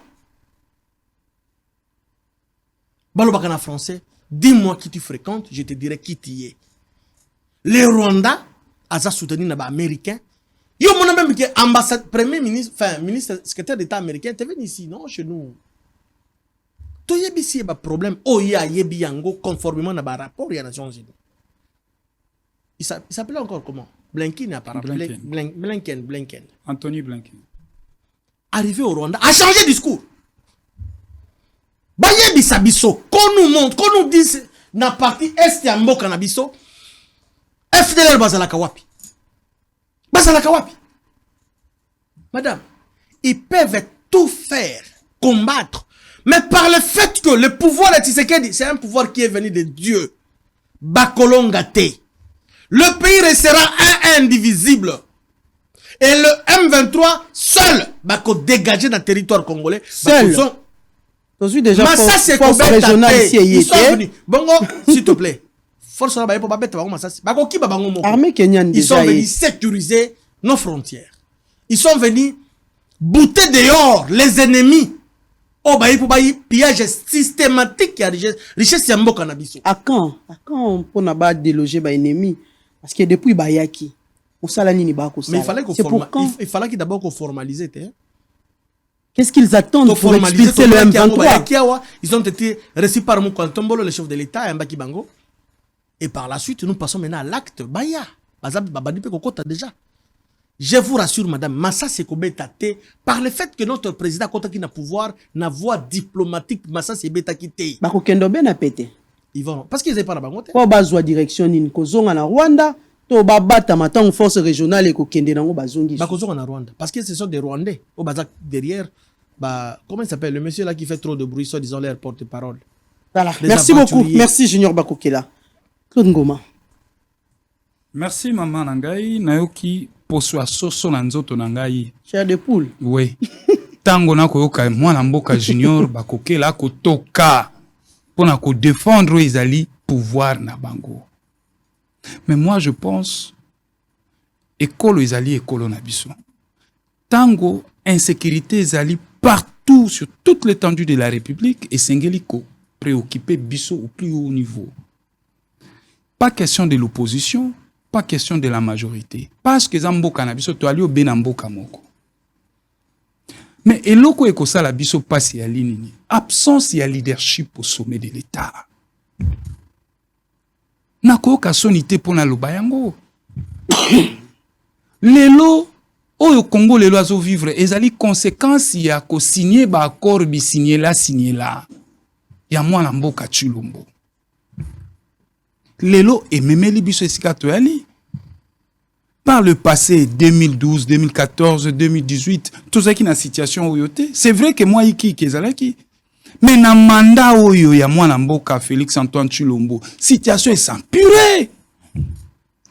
Bah, le français, dis-moi qui tu fréquentes, je te dirai qui tu es. Les Rwandais, ils ont soutenu les Américains. Yo, mon même ambassade, premier ministre, enfin, ministre, secrétaire d'État américain, tu es venu ici, non, chez nous. Tu as ici un problème, oh, il y a Yebiango, conformément à un rapport des Nations Unies. Il s'appelait encore comment? Blinken, apparemment. Blinken. Anthony Blinken. Arrivé au Rwanda, a changé de discours. Baye bisabiso, qu'on nous montre, qu'on nous dise, na partie est ya mboka na biso, FDLR bazalaka wapi. Bazalaka wapi. Madame, ils peuvent tout faire, combattre, mais par le fait que le pouvoir de Tshisekedi, c'est un pouvoir qui est venu de Dieu. Bakolongate. Le pays restera indivisible. Et le M23 seul va dégager dans le territoire congolais. Seul. Je suis déjà force régionale ici. Ils sont venus. Bongo, s'il te plaît. Force régionale pour battre Armée kenyane. Ils sont venus sécuriser nos frontières. Ils sont venus bouter dehors les ennemis. Oh, bah, il faut pillage systématique. Richesse yambo cannabis. À quand on n'a déloger les ennemis? Parce que depuis Bayaki, on salani ni bako. Mais il fallait qu'il d'abord qu'on formalise. Qu'est-ce qu'ils attendent pour expulser le M23? Ils ont été reçus par Moukantombolo, le chef de l'État, à Mbaki Bango. Et par la suite, nous passons maintenant à l'acte. Baya. Déjà. Je vous rassure, madame, Massa Sekobé Tate, par le fait que notre président, quand il a pouvoir, n'a voix diplomatique, Massa Sekobé Tate. Bako Kendo Ben a pété. Ils vont. Parce qu'ils n'avaient pas la bangote. Pour bazoa direction in Kozonga na Rwanda, to babata matang force régionale et Kokende nango bazongi. Bakozonga na Rwanda. Parce que ce sont des Rwandais. Au bazak derrière, bah, comment il s'appelle? Le monsieur là qui fait trop de bruit, soit disant leur porte-parole. Voilà. Merci beaucoup. Merci, Junior Bakokela. Claude Ngoma. Merci, maman Nangai. Nayoki, poswa soso nanzoto Nangai. Cher de poule. Oui. Tango na koyoka, mwana mboka Junior Bakokela kotoka. Pour nous défendre les pouvoir na bango. Mais moi je pense école les alliés école na biso. Tango insécurité les partout sur toute l'étendue de la République et Sengeliko préoccupé biso au plus haut niveau. Pas question de l'opposition, pas question de la majorité. Parce que zamboka na biso to ali o benamboka moko. Mais eloko ekosa la biso passe ya linini. Absence ya leadership au sommet de l'État. Nako ka sonité pona lobayango. Lelo oyo Congo lelo azo vivre ezali conséquence ya ko signer ba accord bi signer la. Ya mwana mboka Chilombo. Lelo ememeli biso esika to yali. Par le passé, 2012, 2014, 2018, tout ça qui est dans la situation où c'est vrai que moi, qui mais dans le mandat où il y a moi, Namboka, Félix Antoine Chilombo, situation est s'empirer.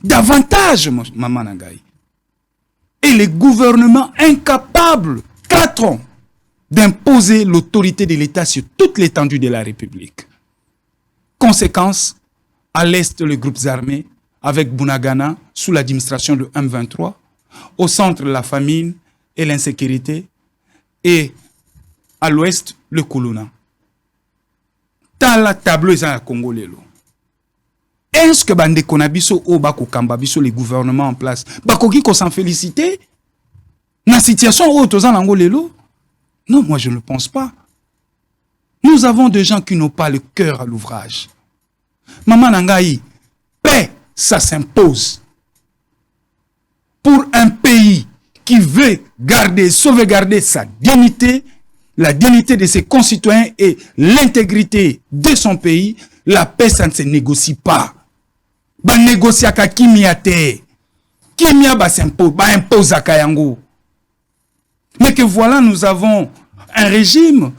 Davantage, maman Nangaï. Et les gouvernements incapables, 4 ans, d'imposer l'autorité de l'État sur toute l'étendue de la République. Conséquence, à l'est, les groupes armés, avec Bunagana, sous l'administration de M23, au centre la famine et l'insécurité, et à l'ouest le Kuluna. Dans la tableau, ils ont Congo lelo. Est-ce que bande konabiso o bako kambabiso les gouvernements en place, bakoki ko s'en féliciter? Na situation où tozan nango lelo? Non, moi je ne le pense pas. Nous avons des gens qui n'ont pas le cœur à l'ouvrage. Maman Nangaï, paix, ça s'impose. Pour un pays qui veut sauvegarder sa dignité, la dignité de ses concitoyens et l'intégrité de son pays, la paix, ça ne se négocie pas. Ba négocier ka kimia te. Kimia ba s'impose, ba impose à Kayango. Mais que voilà, nous avons un régime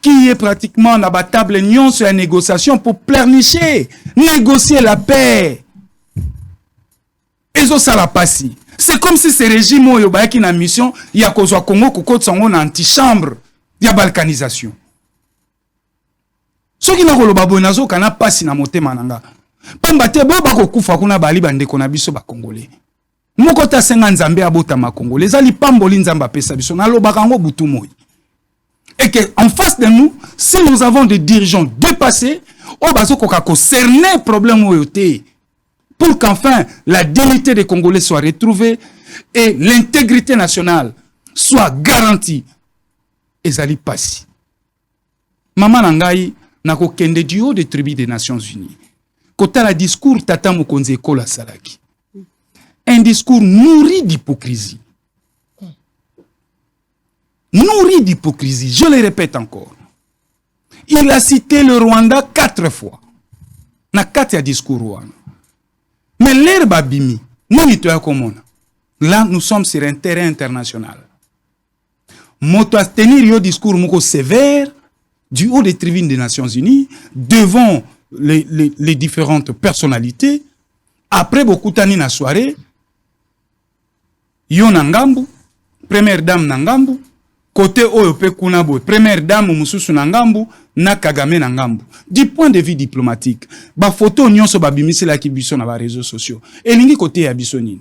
qui est pratiquement dans la table union sur la négociation pour pleurnicher, négocier la paix. Et ça la passe. C'est comme si ce régime qui a une mission, il y a Congo qui a une antichambre, il y a balkanisation. Ce qui n'a pas passé dans mon thème. Pambate bo bako kufa kuna bali bande kona biso ba congolais. Moko ta senga nzambe abota ma congolais ali pamboli nzamba pesa biso na lo bakango butu moi. Et que en face de nous, si nous avons des dirigeants dépassés, on va ko cerner problème oyoté pour qu'enfin la dignité des Congolais soit retrouvée et l'intégrité nationale soit garantie. Ezali passi. Maman nangai na ko kende du haut des tribus des Nations Unies. Kota la discours tata mokonzi ekola salaki. Un discours nourri d'hypocrisie. Nourri d'hypocrisie, je le répète encore. Il a cité le Rwanda 4 fois. Na 4 discours Rwanda. Mais l'herbe abimi, là nous sommes sur un terrain international. Moto a tenir yo discours moko sévère du haut des tribunes des Nations Unies devant les différentes personnalités. Après beaucoup d'années na soirée, yo nangambu, première dame nangambu, côté oyope kunabo, première dame mususu nangambu, na Kagame nangambu. Du point de vue diplomatique, ba photo nyonso ba bimisi la kibiso na ba réseaux sociaux. Et lingi côté ya bisonine.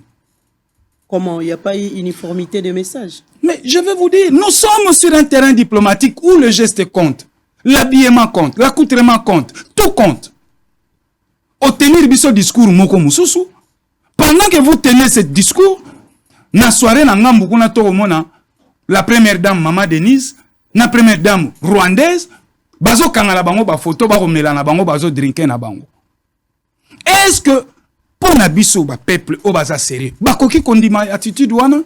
Comment il n'y a pas eu uniformité de messages? Mais je vais vous dire, nous sommes sur un terrain diplomatique où le geste compte, l'habillement compte, l'accoutrement compte, tout compte. Au tenir biso discours moko mususu, pendant que vous tenez ce discours, na soirée na ngambu kuna to mona la première dame Maman Denise, na première dame rwandaise, bazo kangala bango ba photo ba romela na bango bazo drinker na bango. Est-ce que pour na biso ba peuple o baza sérieux, ba koki kondima attitude wana?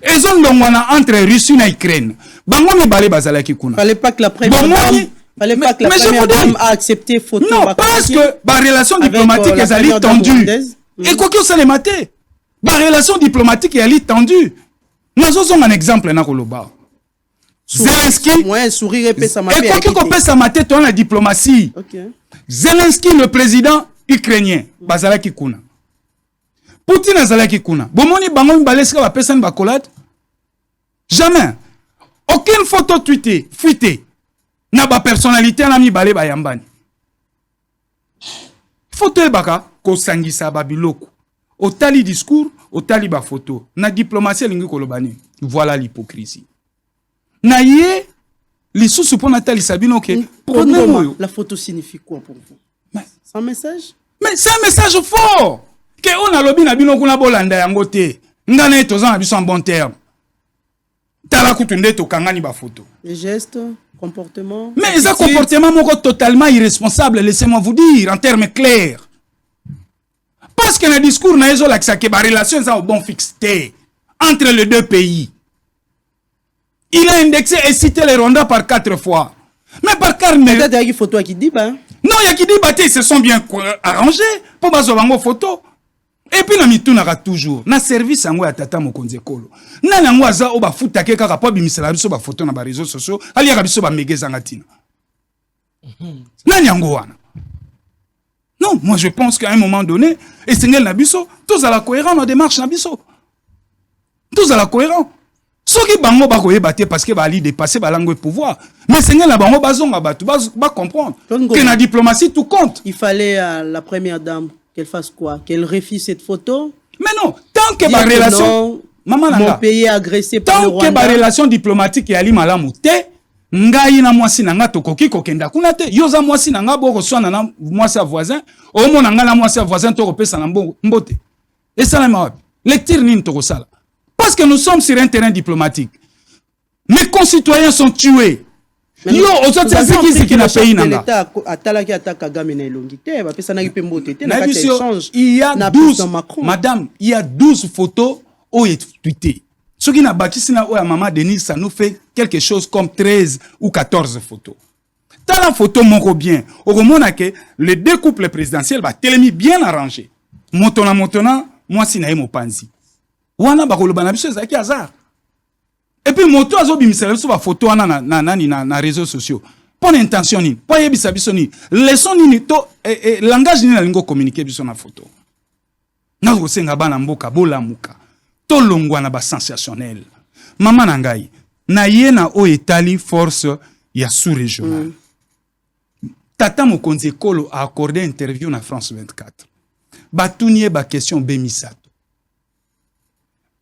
Ezon longwana entre Russie et Ukraine. Bango me balé bazalaki kuna. Fallait pas que la première dame fallait pas que la première dame a accepté photo. Non, parce que la relation diplomatique est allée tendue. Et quoi que ça les maté. La relation diplomatique est allée tendue. Nous avons un exemple na koloba. Zelensky, moi sourire et ça m'a fait. Et quoi que pèse sa maté dans la diplomatie. Zelensky le président ukrainien, bazalaki kuna. Poutine azalaki kuna. Bomoni bango mbaleska ba pesa ba kolade. Jamais. Aucune photo tweetée, fuitée. Na ba personnalité na mi balé ba yambani. Photo e baka ko sangisa ba biloko. Otali discours, otali ba photo. Na diplomatie lingi kolobani. Voilà l'hypocrisie. Na yé li sous pour natali sabino ke problème. La photo signifie quoi pour vous? C'est un message? Mais c'est un message fort. Que on a lobby na bino kuna bolanda yango te. Ngana etoza na biso en bon terme. Tala kutunde to kangani ba photo. Les gestes, comportements. Mais les comportements sont totalement irresponsables, laissez-moi vous dire en termes clairs. Parce que le discours n'a pas que la relation est au bon fixé entre les deux pays. Il a indexé et cité les Rwandais par 4 fois. Mais par 4 mais peut-être qu'il y a une photo qui dit bah. Non, il y a qui dit bah ils se sont bien arrangés pour bazo bango photo. Et puis na mitunaka toujours na service yango ya tata mokonzi ekolo. Na nango aza o ba futa ke kaka po bimisela biso ba photo na ba réseaux sociaux, ali ya biso ba megezanga tina. Na nyango wana. Non, moi je pense qu'à un moment donné, et Sengel Nabiso, tous à la cohérence dans démarche Nabiso. Tous à la cohérence. Ceux qui bango ba koyebate parce que ba ali dépasser ba langue pouvoir. Mais Sengel na bango bazonga ba tu ba comprendre que la diplomatie tout compte. Il fallait à la première dame qu'elle fasse quoi? Qu'elle refuse cette photo? Mais non, tant que ma relation maman mon pays est agressé par le Rwanda. Tant que ma relation diplomatique est ali malamu te, ngai na mwasi nanga tokoki kokenda kuna te. Yoza mwasi nanga bo reswana na mwasi voisin, o mona nga na mwasi voisin to repesa na mbote. Et ça la ma lecture ni to sala. Parce que nous sommes sur un terrain diplomatique. Mes concitoyens sont tués. Yo, Madame, il y a 12 photos où est tweeté. Ce qui n'a bâti na Maman Denise, ça nous fait quelque chose comme 13 ou 14 photos. Dans la photo, mon bien, au moment que les deux couples présidentiels va télémi bien arrangé. Montona, moi si naïmo panzi. Wana bakolo banabiso ezaki hasard. Et puis moto azo bimisela biso ba photo wana na réseaux sociaux. Pon intention ni, po yebisa biso ni. Leçon ni to langage ni na lingo communiquer biso na photo. Na ko senga bana mboka bolamuka. To longwa na ba sensationnel. Mama na ngai, na yena o etali force ya sous-régional. Tata Mokonzi Ekolo a accordé interview na France 24. Batounie ba question Bemisato.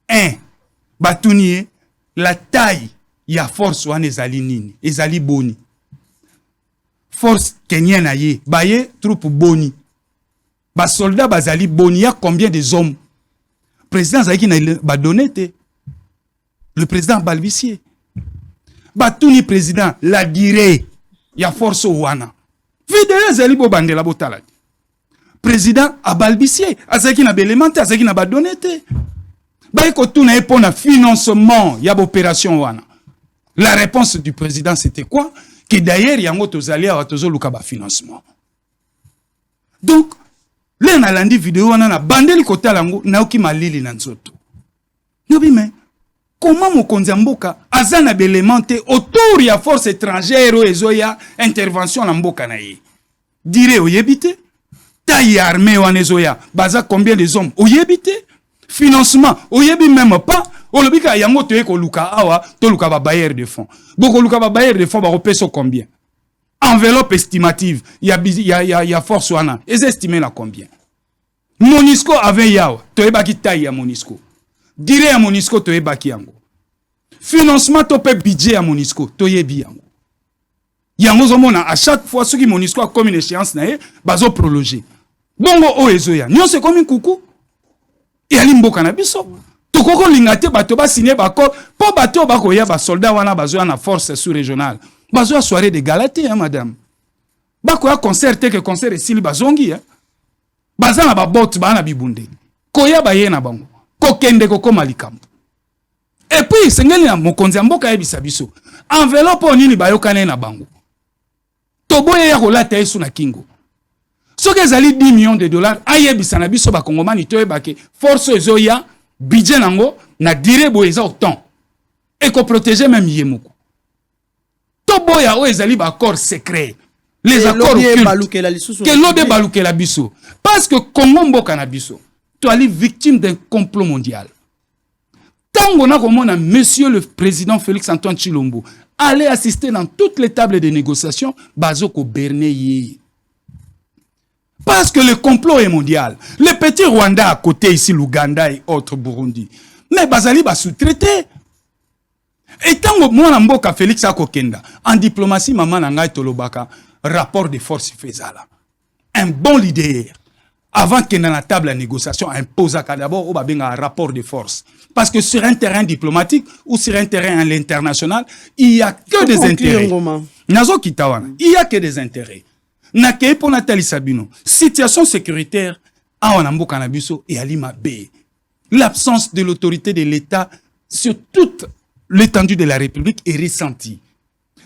1. Batounie la taille ya force wana ezali nini? Ezali boni. Force kenyenne aye, baye troupe boni. Ba soldat bazali boni, ya combien de hommes? Président Zaki na ba donné le président Balbisier. Batuni président la durée ya force wana. Vidéo zali bo bandela botala. Président a Balbisier, azaki na belémenté, azaki na ba donné te. Ba ko tuna e pona financement ya opération wana. La réponse du président c'était quoi? Que d'ailleurs yango tozali a tozo luka ba financement. Donc le na landi vidéo wana na bandeli kota lango na oki malili na nzoto. Nobi mais comment Mokonzi Mboka azana belémenté autour ya force étrangère ou ezoya intervention na mboka na ye. Dire oyebite taille armée wana ezoya baza combien de hommes oyebite financement oyebi même pas olobika yango to eko luka awa to luka ba bailleur de fonds. Boko luka ba bailleur de fonds ba repeso combien? Enveloppe estimative ya force wana est estimé la combien? Monisco avait yawa to ebaki taille ya Monisco. Dire ya Monisco to ebaki yango. Financement to pe budget ya Monisco to yebi yango. Yango zomona à chaque fois ce qui Monisco a comme une échéance na ye bazo prolonger. Bongo o ezoya. Nyo se comme coucou. Et ali mboka na biso. To koko lingate bato ba signer bako po bato ba ko ya ba soldat wana bazo na force sous-régionale. Bazo a soirée de galaté hein madame. Ba ko ya concert que concert esili bazongi hein. Baza na ba bot ba na bibunde. Ko ya ba ye na bango. Ko kende ko koma likambo. Et puis sengeli na Mokonzi Mboka yebisa biso. Enveloppe onini bayokane na bango. Toboye ya kolata yesu na kingo. Soki ezali 10 millions de dollars ayebisa na biso ba kongomani to ebake force ezoya budget nango na dire bo eza autant. Et ko protéger même yemoko. Toboya o ezali ba accord secret. Les accords occultes. Que l'ode balukela biso. Parce que Congo Mboka na biso. Tu es victime d'un complot mondial. Tango na komona monsieur le président Félix Antoine Tshilombo allait assister dans toutes les tables de négociation bazoko berné. Parce que le complot est mondial. Le petit Rwanda à côté ici, l'Ouganda et autres Burundi. Mais bazali ba sous-traité. Et tango mwana mboka Félix Akokenda en diplomatie maman nanga tolobaka rapport de force faisala. Un bon leader. Avant qu'il y ait la table à négociation, impose d'abord un rapport de force. Parce que sur un terrain diplomatique ou sur un terrain à l'international, il n'y a que des intérêts. Il n'y a que des intérêts. Nake pour Nathalie Sabino, situation sécuritaire à Onambo Kanabiso et Alima B. L'absence de l'autorité de l'État sur toute l'étendue de la République est ressentie.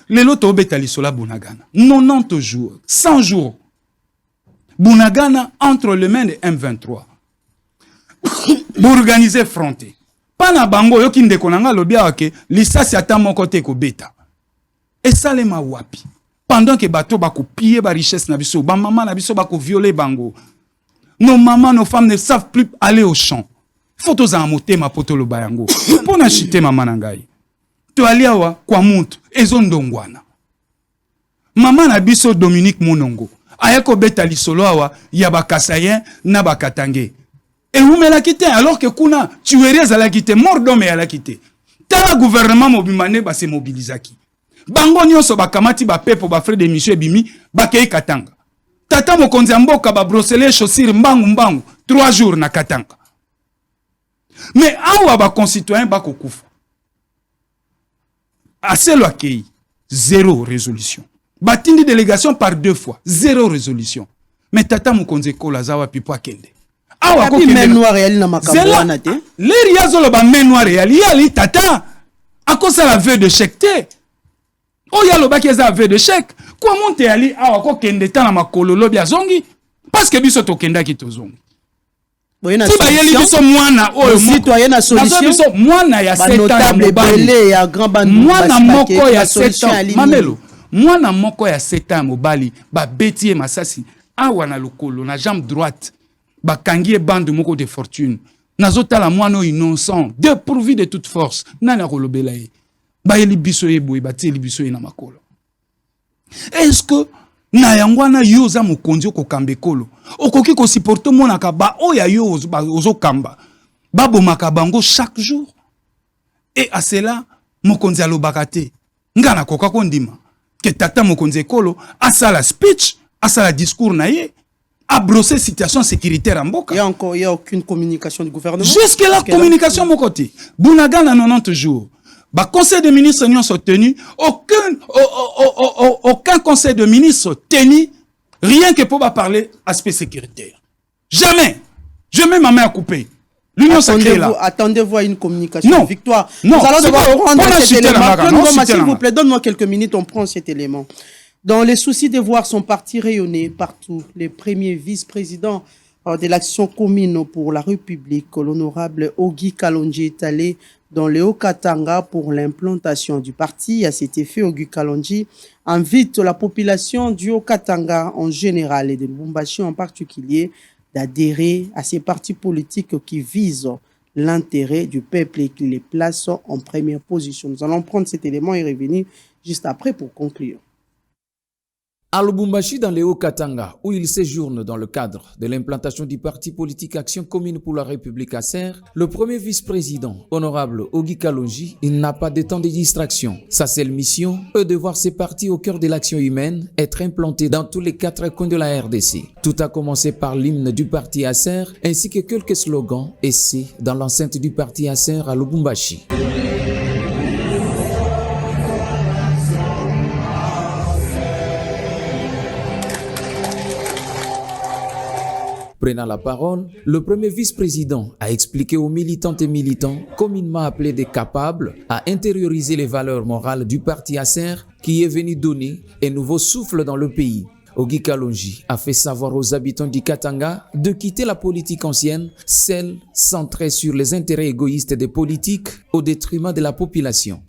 Le loto Betalisola Bunagana, 90 jours, 100 jours. Bunagana entre les mains de M23. Pour organiser fronté. Pana bango yoki ndekonanga lobia ke lisasi ata moko te ko beta. Et ça les ma wapi. Pendant que bateau ba ko piller ba richesse na biso, ba maman na biso ba ko violer bango. Nos mamans, nos femmes ne savent plus aller au champ. Faut aux amoter ma poto lo bayango. Pour na chiter maman nangai. To aliawa kwa muntu ezondongwana. Maman na biso Dominique Monongo. Ayako beta lisolo awa ya bakasayen na bakatange. Et vous me la quittez alors que kuna tueries à la quitter, mort d'homme à la quitter. Tala gouvernement mobimane ba se mobilisaki. Bango nyonso bakamati ba pepo ba frère de Michel Bimi ba kei Katanga. Tata Mokonzi Mboka ba brosseler chaussure mbangu 3 jours na Katanga. Mais awa ba concitoyen ba kokufa. Aselo akei 0 résolution. Batindi délégation par 2 fois, 0 résolution. Mais Tata Mokonzi Ekolo azawa pipo akende. Awa ko main noire yali na makambo wana te. Les riazolo ba main noire yali tata. Akosa la vœu de chèque te. O yalo ba keza vœu de chèque. Kwa monte yali awa ko kende ta na makolo lobi azongi parce que biso to kenda ki tozongi. Si bayeli biso mwana oyo citoyen na solution biso mwana ya 7 ans notable belé ya grand band mwana moko ya 7 ans mamelo mwana moko ya 7 ans mobali ba beti masasi awa na lokolo na jambe droite ba kangie bande moko de fortune nazotala mwana innocent dépourvu de toute force nana kolobela ye bayeli biso eboye bateli biso na makolo. Est-ce que na yangwana yo za mokonzi okokamba ekolo okoki kosiporte monaka ba oya yo ozokamba babomaka bango chaque jour et à cela mokonzi alobaka te nga nakoka kondima ke tata mokonzi ekolo asala speech asala discours na ye a brosser situation sécuritaire en Boka. Il y a aucune communication du gouvernement. Jusque la communication mon côté. Bounaga na 90 jours. Bah conseil de ministres n'y sont tenus, aucun conseil de ministres tenu rien que pour parler aspect sécuritaire. Jamais. Je mets ma main à couper. L'Union sacrée là. Attendez-vous à une communication. Non. Victoire. Non. Nous allons devoir rendre cet élément. S'il vous plaît, donne-moi quelques minutes, on prend cet élément. Dans les soucis de voir son parti rayonner partout, les premiers vice-présidents de l'action commune pour la République, l'honorable Ogi Kalonji est allé dans le Haut-Katanga pour l'implantation du parti. À cet effet, Ogi Kalonji invite la population du Haut-Katanga en général et de Lubumbashi en particulier d'adhérer à ces partis politiques qui visent l'intérêt du peuple et qui les placent en première position. Nous allons prendre cet élément et revenir juste après pour conclure. À Lubumbashi, dans les Hauts-Katanga, où il séjourne dans le cadre de l'implantation du parti politique Action commune pour la République ACER, le premier vice-président, honorable Ogi Kalonji, il n'a pas de temps de distraction. Sa seule mission est de voir ces partis au cœur de l'action humaine être implantés dans tous les 4 coins de la RDC. Tout a commencé par l'hymne du parti ACER ainsi que quelques slogans essais dans l'enceinte du parti ACER à Lubumbashi. Prenant la parole, le premier vice-président a expliqué aux militantes et militants, communément appelés des capables, à intérioriser les valeurs morales du parti ACER qui est venu donner un nouveau souffle dans le pays. Ogi Kalonji a fait savoir aux habitants du Katanga de quitter la politique ancienne, celle centrée sur les intérêts égoïstes des politiques au détriment de la population.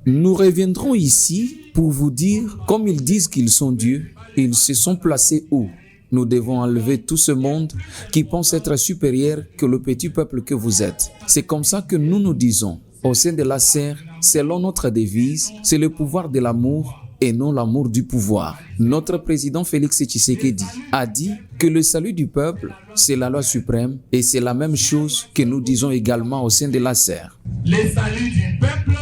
Nous reviendrons ici pour vous dire, comme ils disent qu'ils sont Dieu, ils se sont placés où? Nous devons enlever tout ce monde qui pense être supérieur que le petit peuple que vous êtes. C'est comme ça que nous nous disons. Au sein de l'ACER, selon notre devise, c'est le pouvoir de l'amour et non l'amour du pouvoir. Notre président Félix Tshisekedi a dit que le salut du peuple, c'est la loi suprême et c'est la même chose que nous disons également au sein de l'ACER. Le salut du peuple,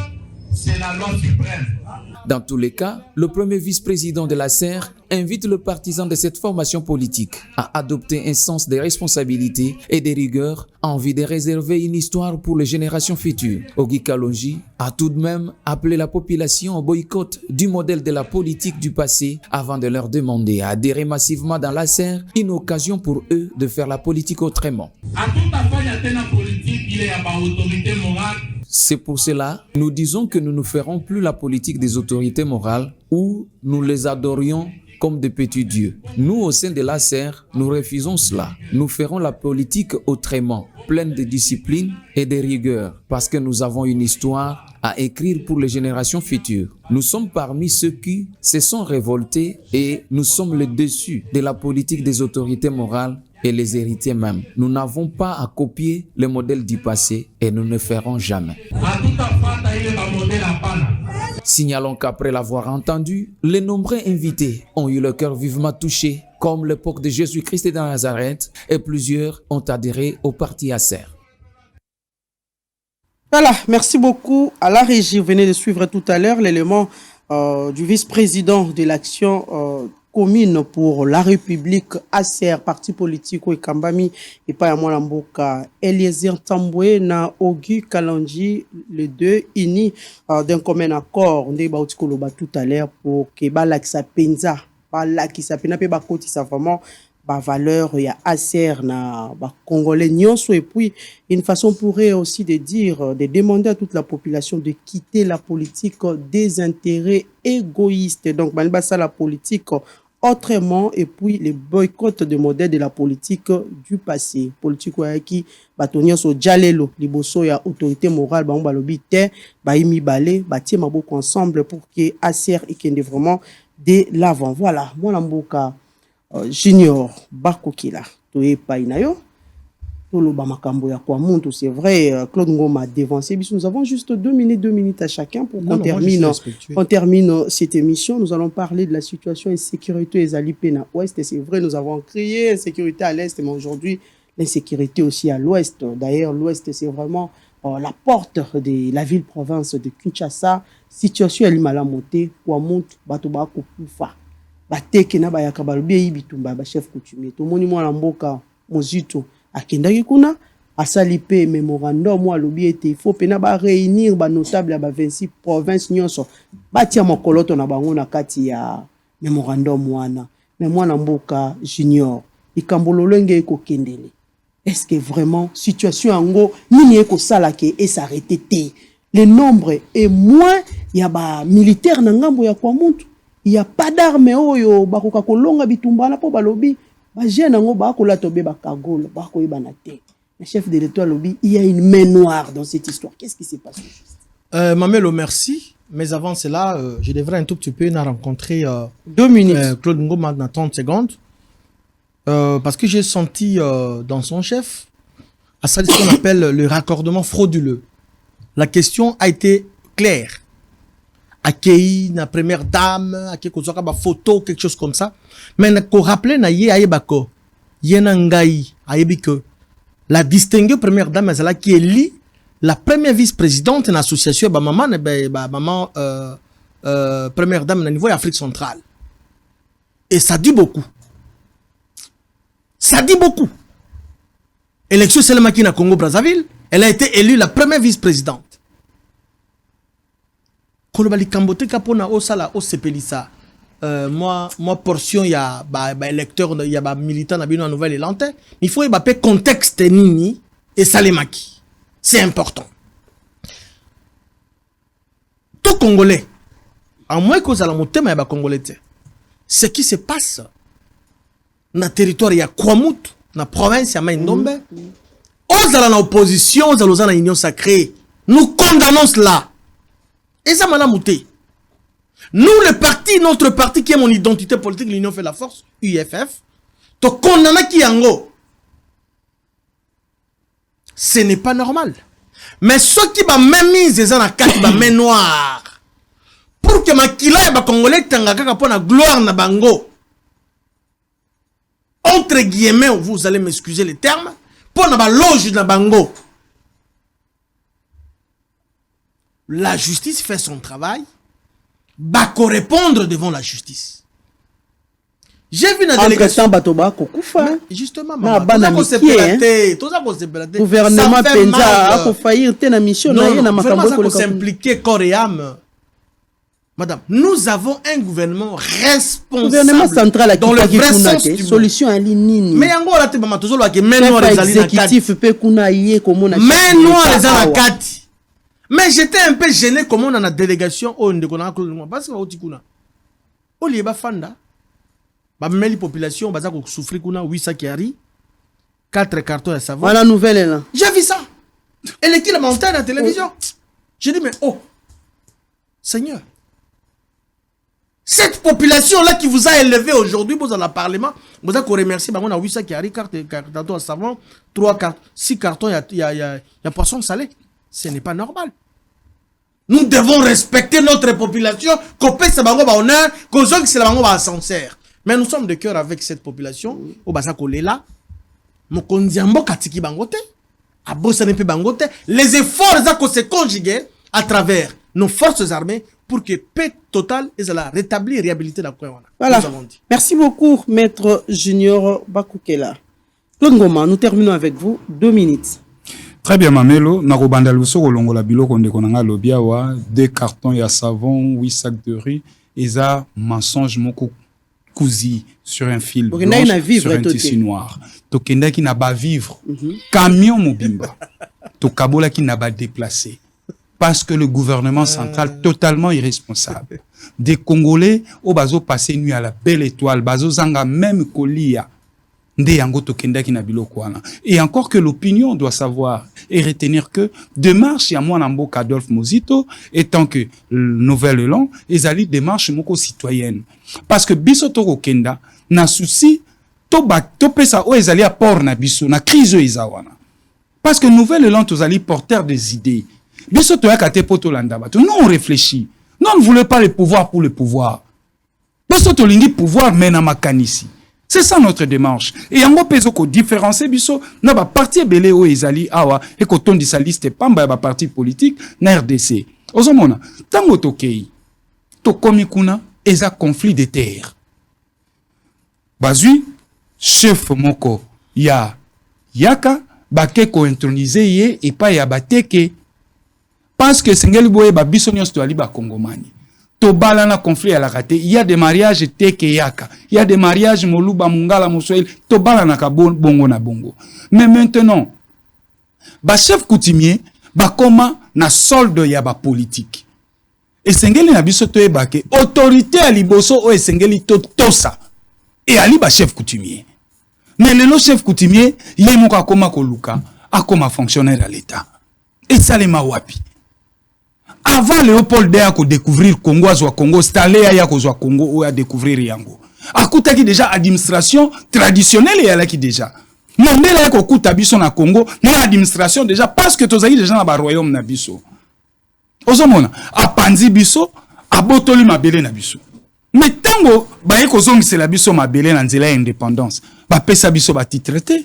c'est la loi suprême. Dans tous les cas, le premier vice-président de l'ACER invite le partisan de cette formation politique à adopter un sens de responsabilité et de rigueur en vue de réserver une histoire pour les générations futures. Ogi Kalonji a tout de même appelé la population au boycott du modèle de la politique du passé avant de leur demander à adhérer massivement dans l'ACER, une occasion pour eux de faire la politique autrement. C'est pour cela, nous disons que nous ne ferons plus la politique des autorités morales où nous les adorions comme des petits dieux. Nous, au sein de l'ACER, nous refusons cela. Nous ferons la politique autrement, pleine de discipline et de rigueur, parce que nous avons une histoire à écrire pour les générations futures. Nous sommes parmi ceux qui se sont révoltés et nous sommes le dessus de la politique des autorités morales et les héritiers même. Nous n'avons pas à copier le modèle du passé et nous ne ferons jamais. Signalons qu'après l'avoir entendu, les nombreux invités ont eu le cœur vivement touché, comme l'époque de Jésus-Christ de Nazareth, et plusieurs ont adhéré au parti ACER. Voilà, merci beaucoup à la régie. Vous venez de suivre tout à l'heure l'élément du vice-président de l'action commune pour la République ACER, parti politique ou Kambami et pas à Mboka Eliezer Tamboué na Ogi Kalonji, les deux unis d'un commun accord. On est tout à l'heure pour que Balak sa penza, Balak sa pena pe bakoti sa vraiment valeur, il y a ASER, na Congolais nyonso, et puis une façon pourrait aussi de dire, de demander à toute la population de quitter la politique des intérêts égoïstes. Donc, ça la politique autrement, et puis les boycotts de modèles de la politique du passé. Politique qui batonio so jalelo liboso ya autorité morale ba balobi te ba imi balé ba tie maboko ensemble pour que ASER ikende vraiment de l'avant. Voilà, moi mboka Junior Bakukila toye painayo toloba makambo ya kwa muntu. C'est vrai, Claude Ngoma a dévancé. Nous avons juste 2 minutes à chacun pour qu'on termine cette émission. Nous allons parler de la situation insécurité et Zalipena Ouest. C'est vrai, nous avons crié insécurité à l'Est, mais aujourd'hui, l'insécurité aussi à l'Ouest. D'ailleurs, l'Ouest, c'est vraiment la porte de la ville-province de Kinshasa. Situation elle mala monté, kwa muntu bato ba kufa. Bateke na bayaka balobi yibitumba ba chef coutumier. To moni mwana mboka Mozito akendaki kuna asali pe memorandum wa lobi ete il faut pena ba réunir ba notable ya ba 26 provinces nyonso batia mokoloto na bango na kati ya memorandum wana. Mais mwana mboka Junior ikambo lolenge eko kendele. Est-ce que vraiment situation ango nini eko sala ke et s'arrêter? Le nombre est moins, il y a ba militaire na ngambo ya kwa muntu. Il y a pas d'armes oyo bakoka kolonga bitumba na po balobi ba jeune ngo ba kola tobe ba kagolo ba ko yeba na te. Le chef de l'État lobby, il y a une main noire dans cette histoire. Qu'est-ce qui s'est passé? Mamelo, merci. Mais avant cela, je devrais un tout petit peu rencontrer 2 minutes. Claude Ngoma dans 30 secondes. Parce que j'ai senti dans son chef à ça ce qu'on appelle le raccordement frauduleux. La question a été claire. Accueilli la première dame, accueilli une photo, quelque chose comme ça. Mais qu'on rappelle na ye ayebako, yena ngai ayebi que la distinguée première dame est là qui élit la première vice-présidente de l'association ba maman maman première dame au niveau Afrique centrale. Et ça dit beaucoup. Ça dit beaucoup. Élection seulement qui na Congo Brazzaville, elle a été élue la première vice-présidente. Kolobali kambote kapona osala osepelisa. Moi portion il y a électeur il y a militant na bino nouvelle élantais. Il faut y a contexte nini et salemaki. C'est important. Tout Congolais, à moins que la motema ya Congolais, ce qui se passe na territoire ya Kwamut, na province ya Maindombe, ozala na opposition, ozala na union sacrée. Nous condamnons cela. Et ça m'a mouté. Nous, le parti, notre parti qui est mon identité politique, l'Union fait la force, UFF, to condamna qui yango. Ce n'est pas normal. Mais ceux qui va même mise les en quatre ba main noire pour que ma kila ba congolais tangaka pour la gloire na bango. Entre guillemets, vous allez m'excuser les termes, pour na ba loge na bango. La justice fait son travail. Va répondre devant la justice. J'ai vu la délégation. Justement, gouvernement Penza a failli la mission. Nous s'impliquer corps et âme. Madame, nous avons un gouvernement responsable. Gouvernement central dans le vrai sens du mot. Solution à l'ININI. Mais en gros, là, tu vas toujours que mais noir les exécutif peut qu'on aille comme on a. Mais noir les alakati. Mais j'étais un peu gêné comme on a la délégation au Ndekona parce que Otikuna. Au lieu fanda. Ba meli population baza ko souffrir kuna 800 kiari 4 cartons à savon. Voilà nouvelle est là. J'ai vu ça. Elle est qui la montagne à la télévision. J'ai dit mais oh Seigneur. Cette population là qui vous a élevé aujourd'hui vous dans le parlement, vous avez remercier bah on a 800 kiari cartons à savon, 6 cartons il y a poisson salé. Ce n'est pas normal. Nous devons respecter notre population, qu'on paie ce bango ba honneur, qu'on joue que c'est la bango ba sincère. Mais nous sommes de cœur avec cette population. Au basa kolela, mokondiambo katiki bangote, abosanepe bangote. Les efforts za ko se conjuguer à travers nos forces armées pour que paix totale et la rétablir, réhabiliter la Kouéwana. Voilà. Merci beaucoup, maître Junior Bakukela. Claude Ngoma, nous terminons avec vous. 2 minutes. Très bien, Mamelo. Narobanda luso kolongo la bilo konde konanga lobiawa 2 cartons ya savon, 8 sacs de riz. Eza mensonge moko cousu sur un fil blanc, sur un tissu noir. Tokenda qui n'a pas vivre. Camion mobimba. Tokabola qui n'a pas déplacé. Parce que le gouvernement central totalement irresponsable. Des Congolais au bazo passé nuit à la belle étoile, bazo zanga même kolia. Et encore que l'opinion doit savoir et retenir que démarche ya moi Nambo Adolphe Mozito étant que Nouvel Élan ezali démarche moko citoyenne parce que biso to kenda na souci to pesa o ezali a port na biso na crise ezawana parce que Nouvel Élan tozali porteur des idées biso to yakate poto landa bato nous on réfléchit nous on ne voulait pas le pouvoir pour le pouvoir biso to lingi pouvoir mena makanisi. C'est ça notre démarche. Et en gros, ko différencier biso na ba parti belé o ezali awa et ko tondi sa liste pamba ba parti politique na RDC. Ozomona, tango tokei. To komi kuna eza conflit de terre. Bazui chef moko ya yaka bake ko introniser ye et pas ya bateke parce que sengeli boye ba biso nyos to ali ba kongomani. Tobala na conflit à la raté. Il y a des mariages tekeyaka. Il y a des mariages moluba mungala moswahili. Tobala na ka bongo na bongo. Mais maintenant, ba chef coutumier, ba koma na solde ya ba politique. Et sengeli na biso to ebake autorité à liboso o sengeli to tosa. Et ali ba chef coutumier. Mais le chef coutumier, yé moka koma koluka, a koma fonctionnaire à l'État. Et ça les mawapi. Avant Léopold Déa ko découvrir Congo azwa Congo, Stalea ya ko zwa Congo ou a découvrir yango. Akuta ki déjà administration traditionnelle ya la ki déjà. Mondela ya ko kuta biso na Congo, na administration déjà parce que tozali déjà na ba royaume na biso. Ozomona, apanzi biso, abotoli mabele na biso. Mais tango ba ye ko zongisa la biso mabele na nzela indépendance, ba pesa biso ba titrete.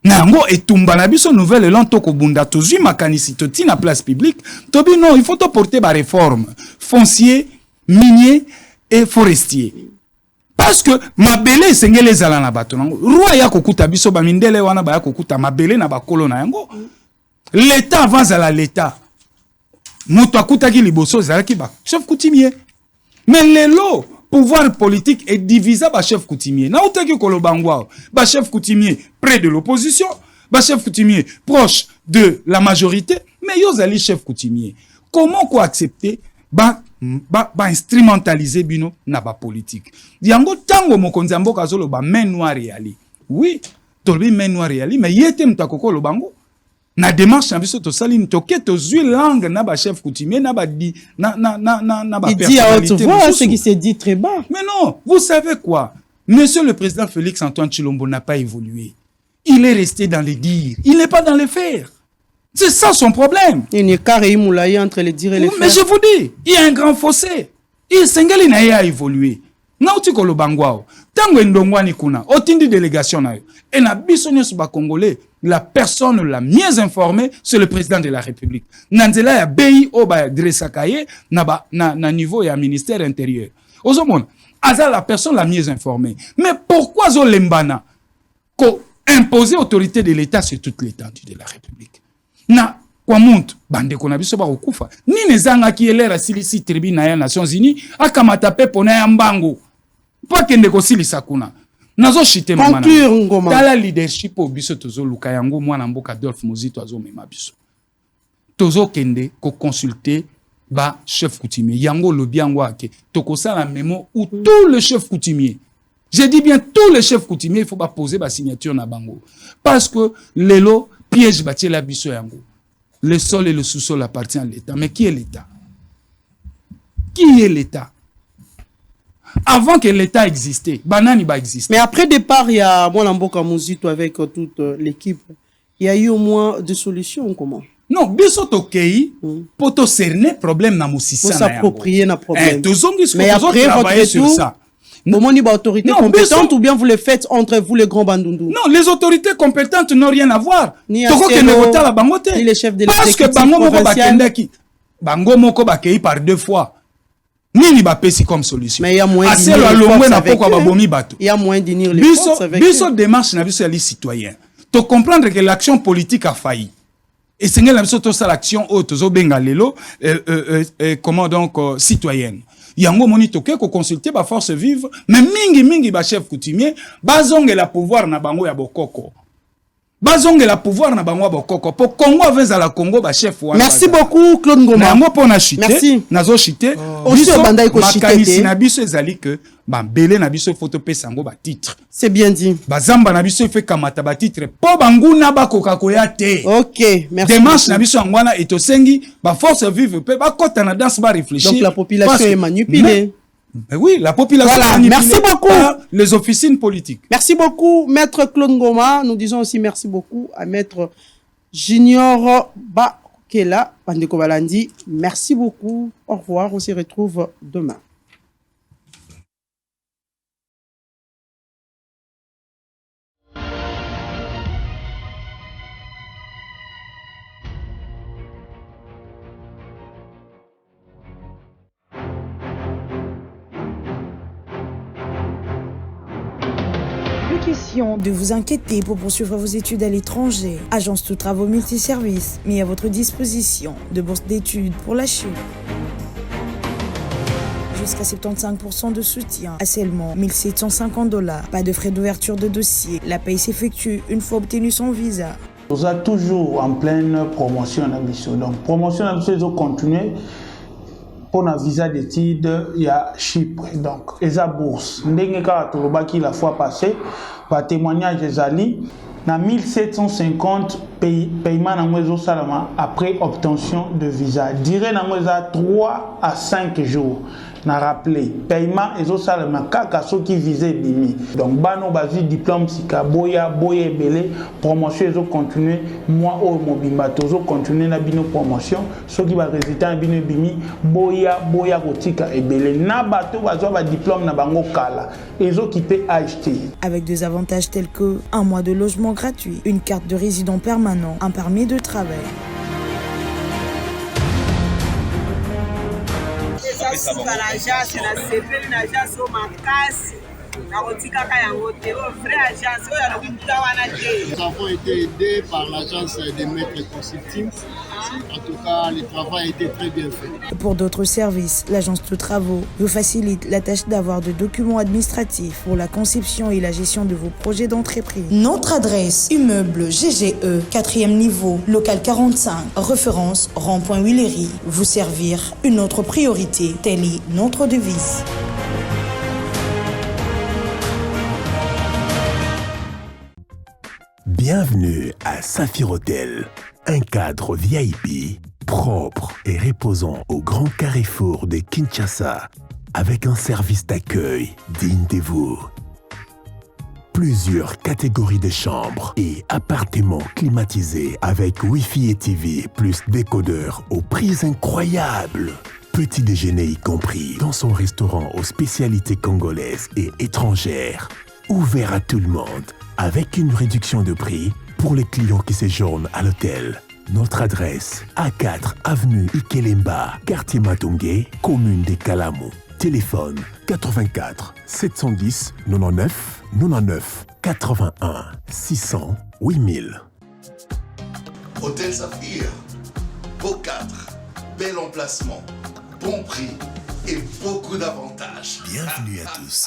Nango etumba na biso Nouvel Élan toko bunda tozui makanisi toti na place publique tobi non il faut te porter ba réforme foncier minier et forestier parce que mabele sengele zala na bato nango roi ya kokuta biso ba mindele wana ba ya kokuta mabele na ba kolona yango l'état avance à la l'état moto akuta ki liboso zala ki ba chef coutumier mais lelo pouvoir politique est divisé par chef coutumier. Na utaki kolobangwa, ba chef coutumier près de l'opposition, ba chef coutumier proche de la majorité, mais yo zali chef coutumier. Comment ko accepter ba instrumentaliser bino na ba politique. Yango tango mokonzi mboka zolo ba main noire yali. Oui, tolbi main noire yali, mais yete mtakoko lobango. Na démarche na biso to sali toke to zui langue na ba chef coutumier na ba di na ba personnalité. Il dit à haute voix ce qui s'est dit très bas. Mais non, vous savez quoi? Monsieur le président Félix Antoine Tshilombo n'a pas évolué. Il est resté dans les dires, il n'est pas dans les faire. C'est ça son problème. Il n'y a qu'à rémoulailler entre les dires et les faire. Mais je vous dis, il y a un grand fossé. Il s'engage n'a évolué. Nauti kolobangwao. Tango ndongwani kuna, otindi délégation na yo. Et na bisonyo suba congolais, la personne la mieux informée, c'est le président de la République. Nanzela ya beyi oba dresakaye na niveau ya ministère intérieur. Ozomona, aza la personne la mieux informée. Mais pourquoi zo lembana ko imposer autorité de l'État sur toute l'étendue de la République? Na kwa muntu bande kona biso ba okufa. Ni nezanga ki elera silisi tribune na ya Nations Unies akamata pe pona ya mbango. Pas que négocier sakuna. Nazo chite mama. Tala leadership au biso tozo luka yango mwana mboka Adolphe Mozito azo mema biso. Tozo kende ko consulter ba chef coutumier. Yango lobi yango ake. Toko sala memo où tous les chefs coutumiers. Je dis bien tous les chefs coutumiers, il faut pas poser ba signature na bango. Parce que lelo piège batie la biso yango. Le sol et le sous-sol appartiennent à l'État. Mais qui est l'État? Qui est l'État? Avant que l'État existait, Banani va exister. Mais après départ, il y a Mboka Mozito avec toute l'équipe. Il y a eu au moins des solutions, comment? Non, biso tokei pour te cerner problème na musisa na yango. Pour s'approprier na problème. Mais après votre retour, comment ni autorité compétente ou bien vous le faites entre vous les grands bandundu? Non, les autorités compétentes n'ont rien à voir. Ni les chefs de l'exécutif provincial. Parce que bango moko bakendaki, bango moko bakei par 2 fois. Nini ba pesi comme solution. Mais il y a moyen d'unir les forces avec biso démarche na biso ali citoyen. To comprendre que l'action politique a failli. Et c'est la biso to ça l'action auto zo benga lelo comment donc citoyenne. yango moni toke ko consulter ba force vive mais mingi ba chef coutumier bazongela pouvoir na bango ya bokoko. Bazongela pouvoir na bango ya bokoko. Pour Congo avec la Congo ba chef wana. Merci beaucoup Claude Ngoma. Nango pona chité. Merci. Nazo chité. Aussi au bandai ko chité. Makanisi na biso ezali que ba belé na biso photo pesa ngo ba titre. C'est bien dit. Bazamba na biso fait kamata ba titre po banguna ba kokakoya te. OK, merci. Démarche na biso ngwana etosengi ba force vive pe ba kota na danse ba réfléchir. Donc la population est manipulée. Mais oui, la population voilà, est manipulée. Merci beaucoup. Par les officines politiques. Merci beaucoup Maître Claude Ngoma. Nous disons aussi merci beaucoup à Maître Junior Bakela Pandeko Balandi. Merci beaucoup. Au revoir. On se retrouve demain. Question de vous inquiéter pour poursuivre vos études à l'étranger. Agence de travaux multiservices mis à votre disposition de bourse d'études pour la Chine. Jusqu'à 75% de soutien à seulement $1 750. Pas de frais d'ouverture de dossier. La paye s'effectue une fois obtenu son visa. Nous sommes toujours en pleine promotion à Bissau. Donc, promotion à Bissau, ils continué. Pour un visa d'études, il y a Chypre. Donc, et la bourse. La fois passée, par témoignage des alliés, dans 1750 paiements après obtention de visa. Durée 3 à 5 jours. Na rappelé paiement et autres salama kaka ceux qui visaient bimi donc bano basi diplôme sika boya belé promotion ils ont continué moi au mobimba tozo continuer na bino promotion ceux qui va résultat bino bimi boya kotika et belé na bato bazo ba diplôme na bango kala ils ont qui peut acheter avec des avantages tels que un mois de logement gratuit, une carte de résident permanent, un permis de travail. Nous avons été aidés par l'agence des maîtres consulting. En tout cas, le travail a été très bien fait. Pour d'autres services, l'agence de travaux vous facilite la tâche d'avoir de documents administratifs pour la conception et la gestion de vos projets d'entreprise. Notre adresse, immeuble GGE, 4e niveau, local 45, référence rond-point Willery. Vous servir une autre priorité, telle est notre devise. Bienvenue à Saphir Hotel, un cadre VIP, propre et reposant au grand carrefour de Kinshasa, avec un service d'accueil digne de vous. Plusieurs catégories de chambres et appartements climatisés avec Wi-Fi et TV plus décodeur au prix incroyable. Petit déjeuner y compris dans son restaurant aux spécialités congolaises et étrangères. Ouvert à tout le monde, avec une réduction de prix pour les clients qui séjournent à l'hôtel. Notre adresse, A4 avenue Ikelemba, quartier Matongé, commune de Kalamu. Téléphone 84 710 99 99 81 600 8000. Hôtel Saphir, beau cadre, bel emplacement, bon prix et beaucoup d'avantages. Bienvenue à tous.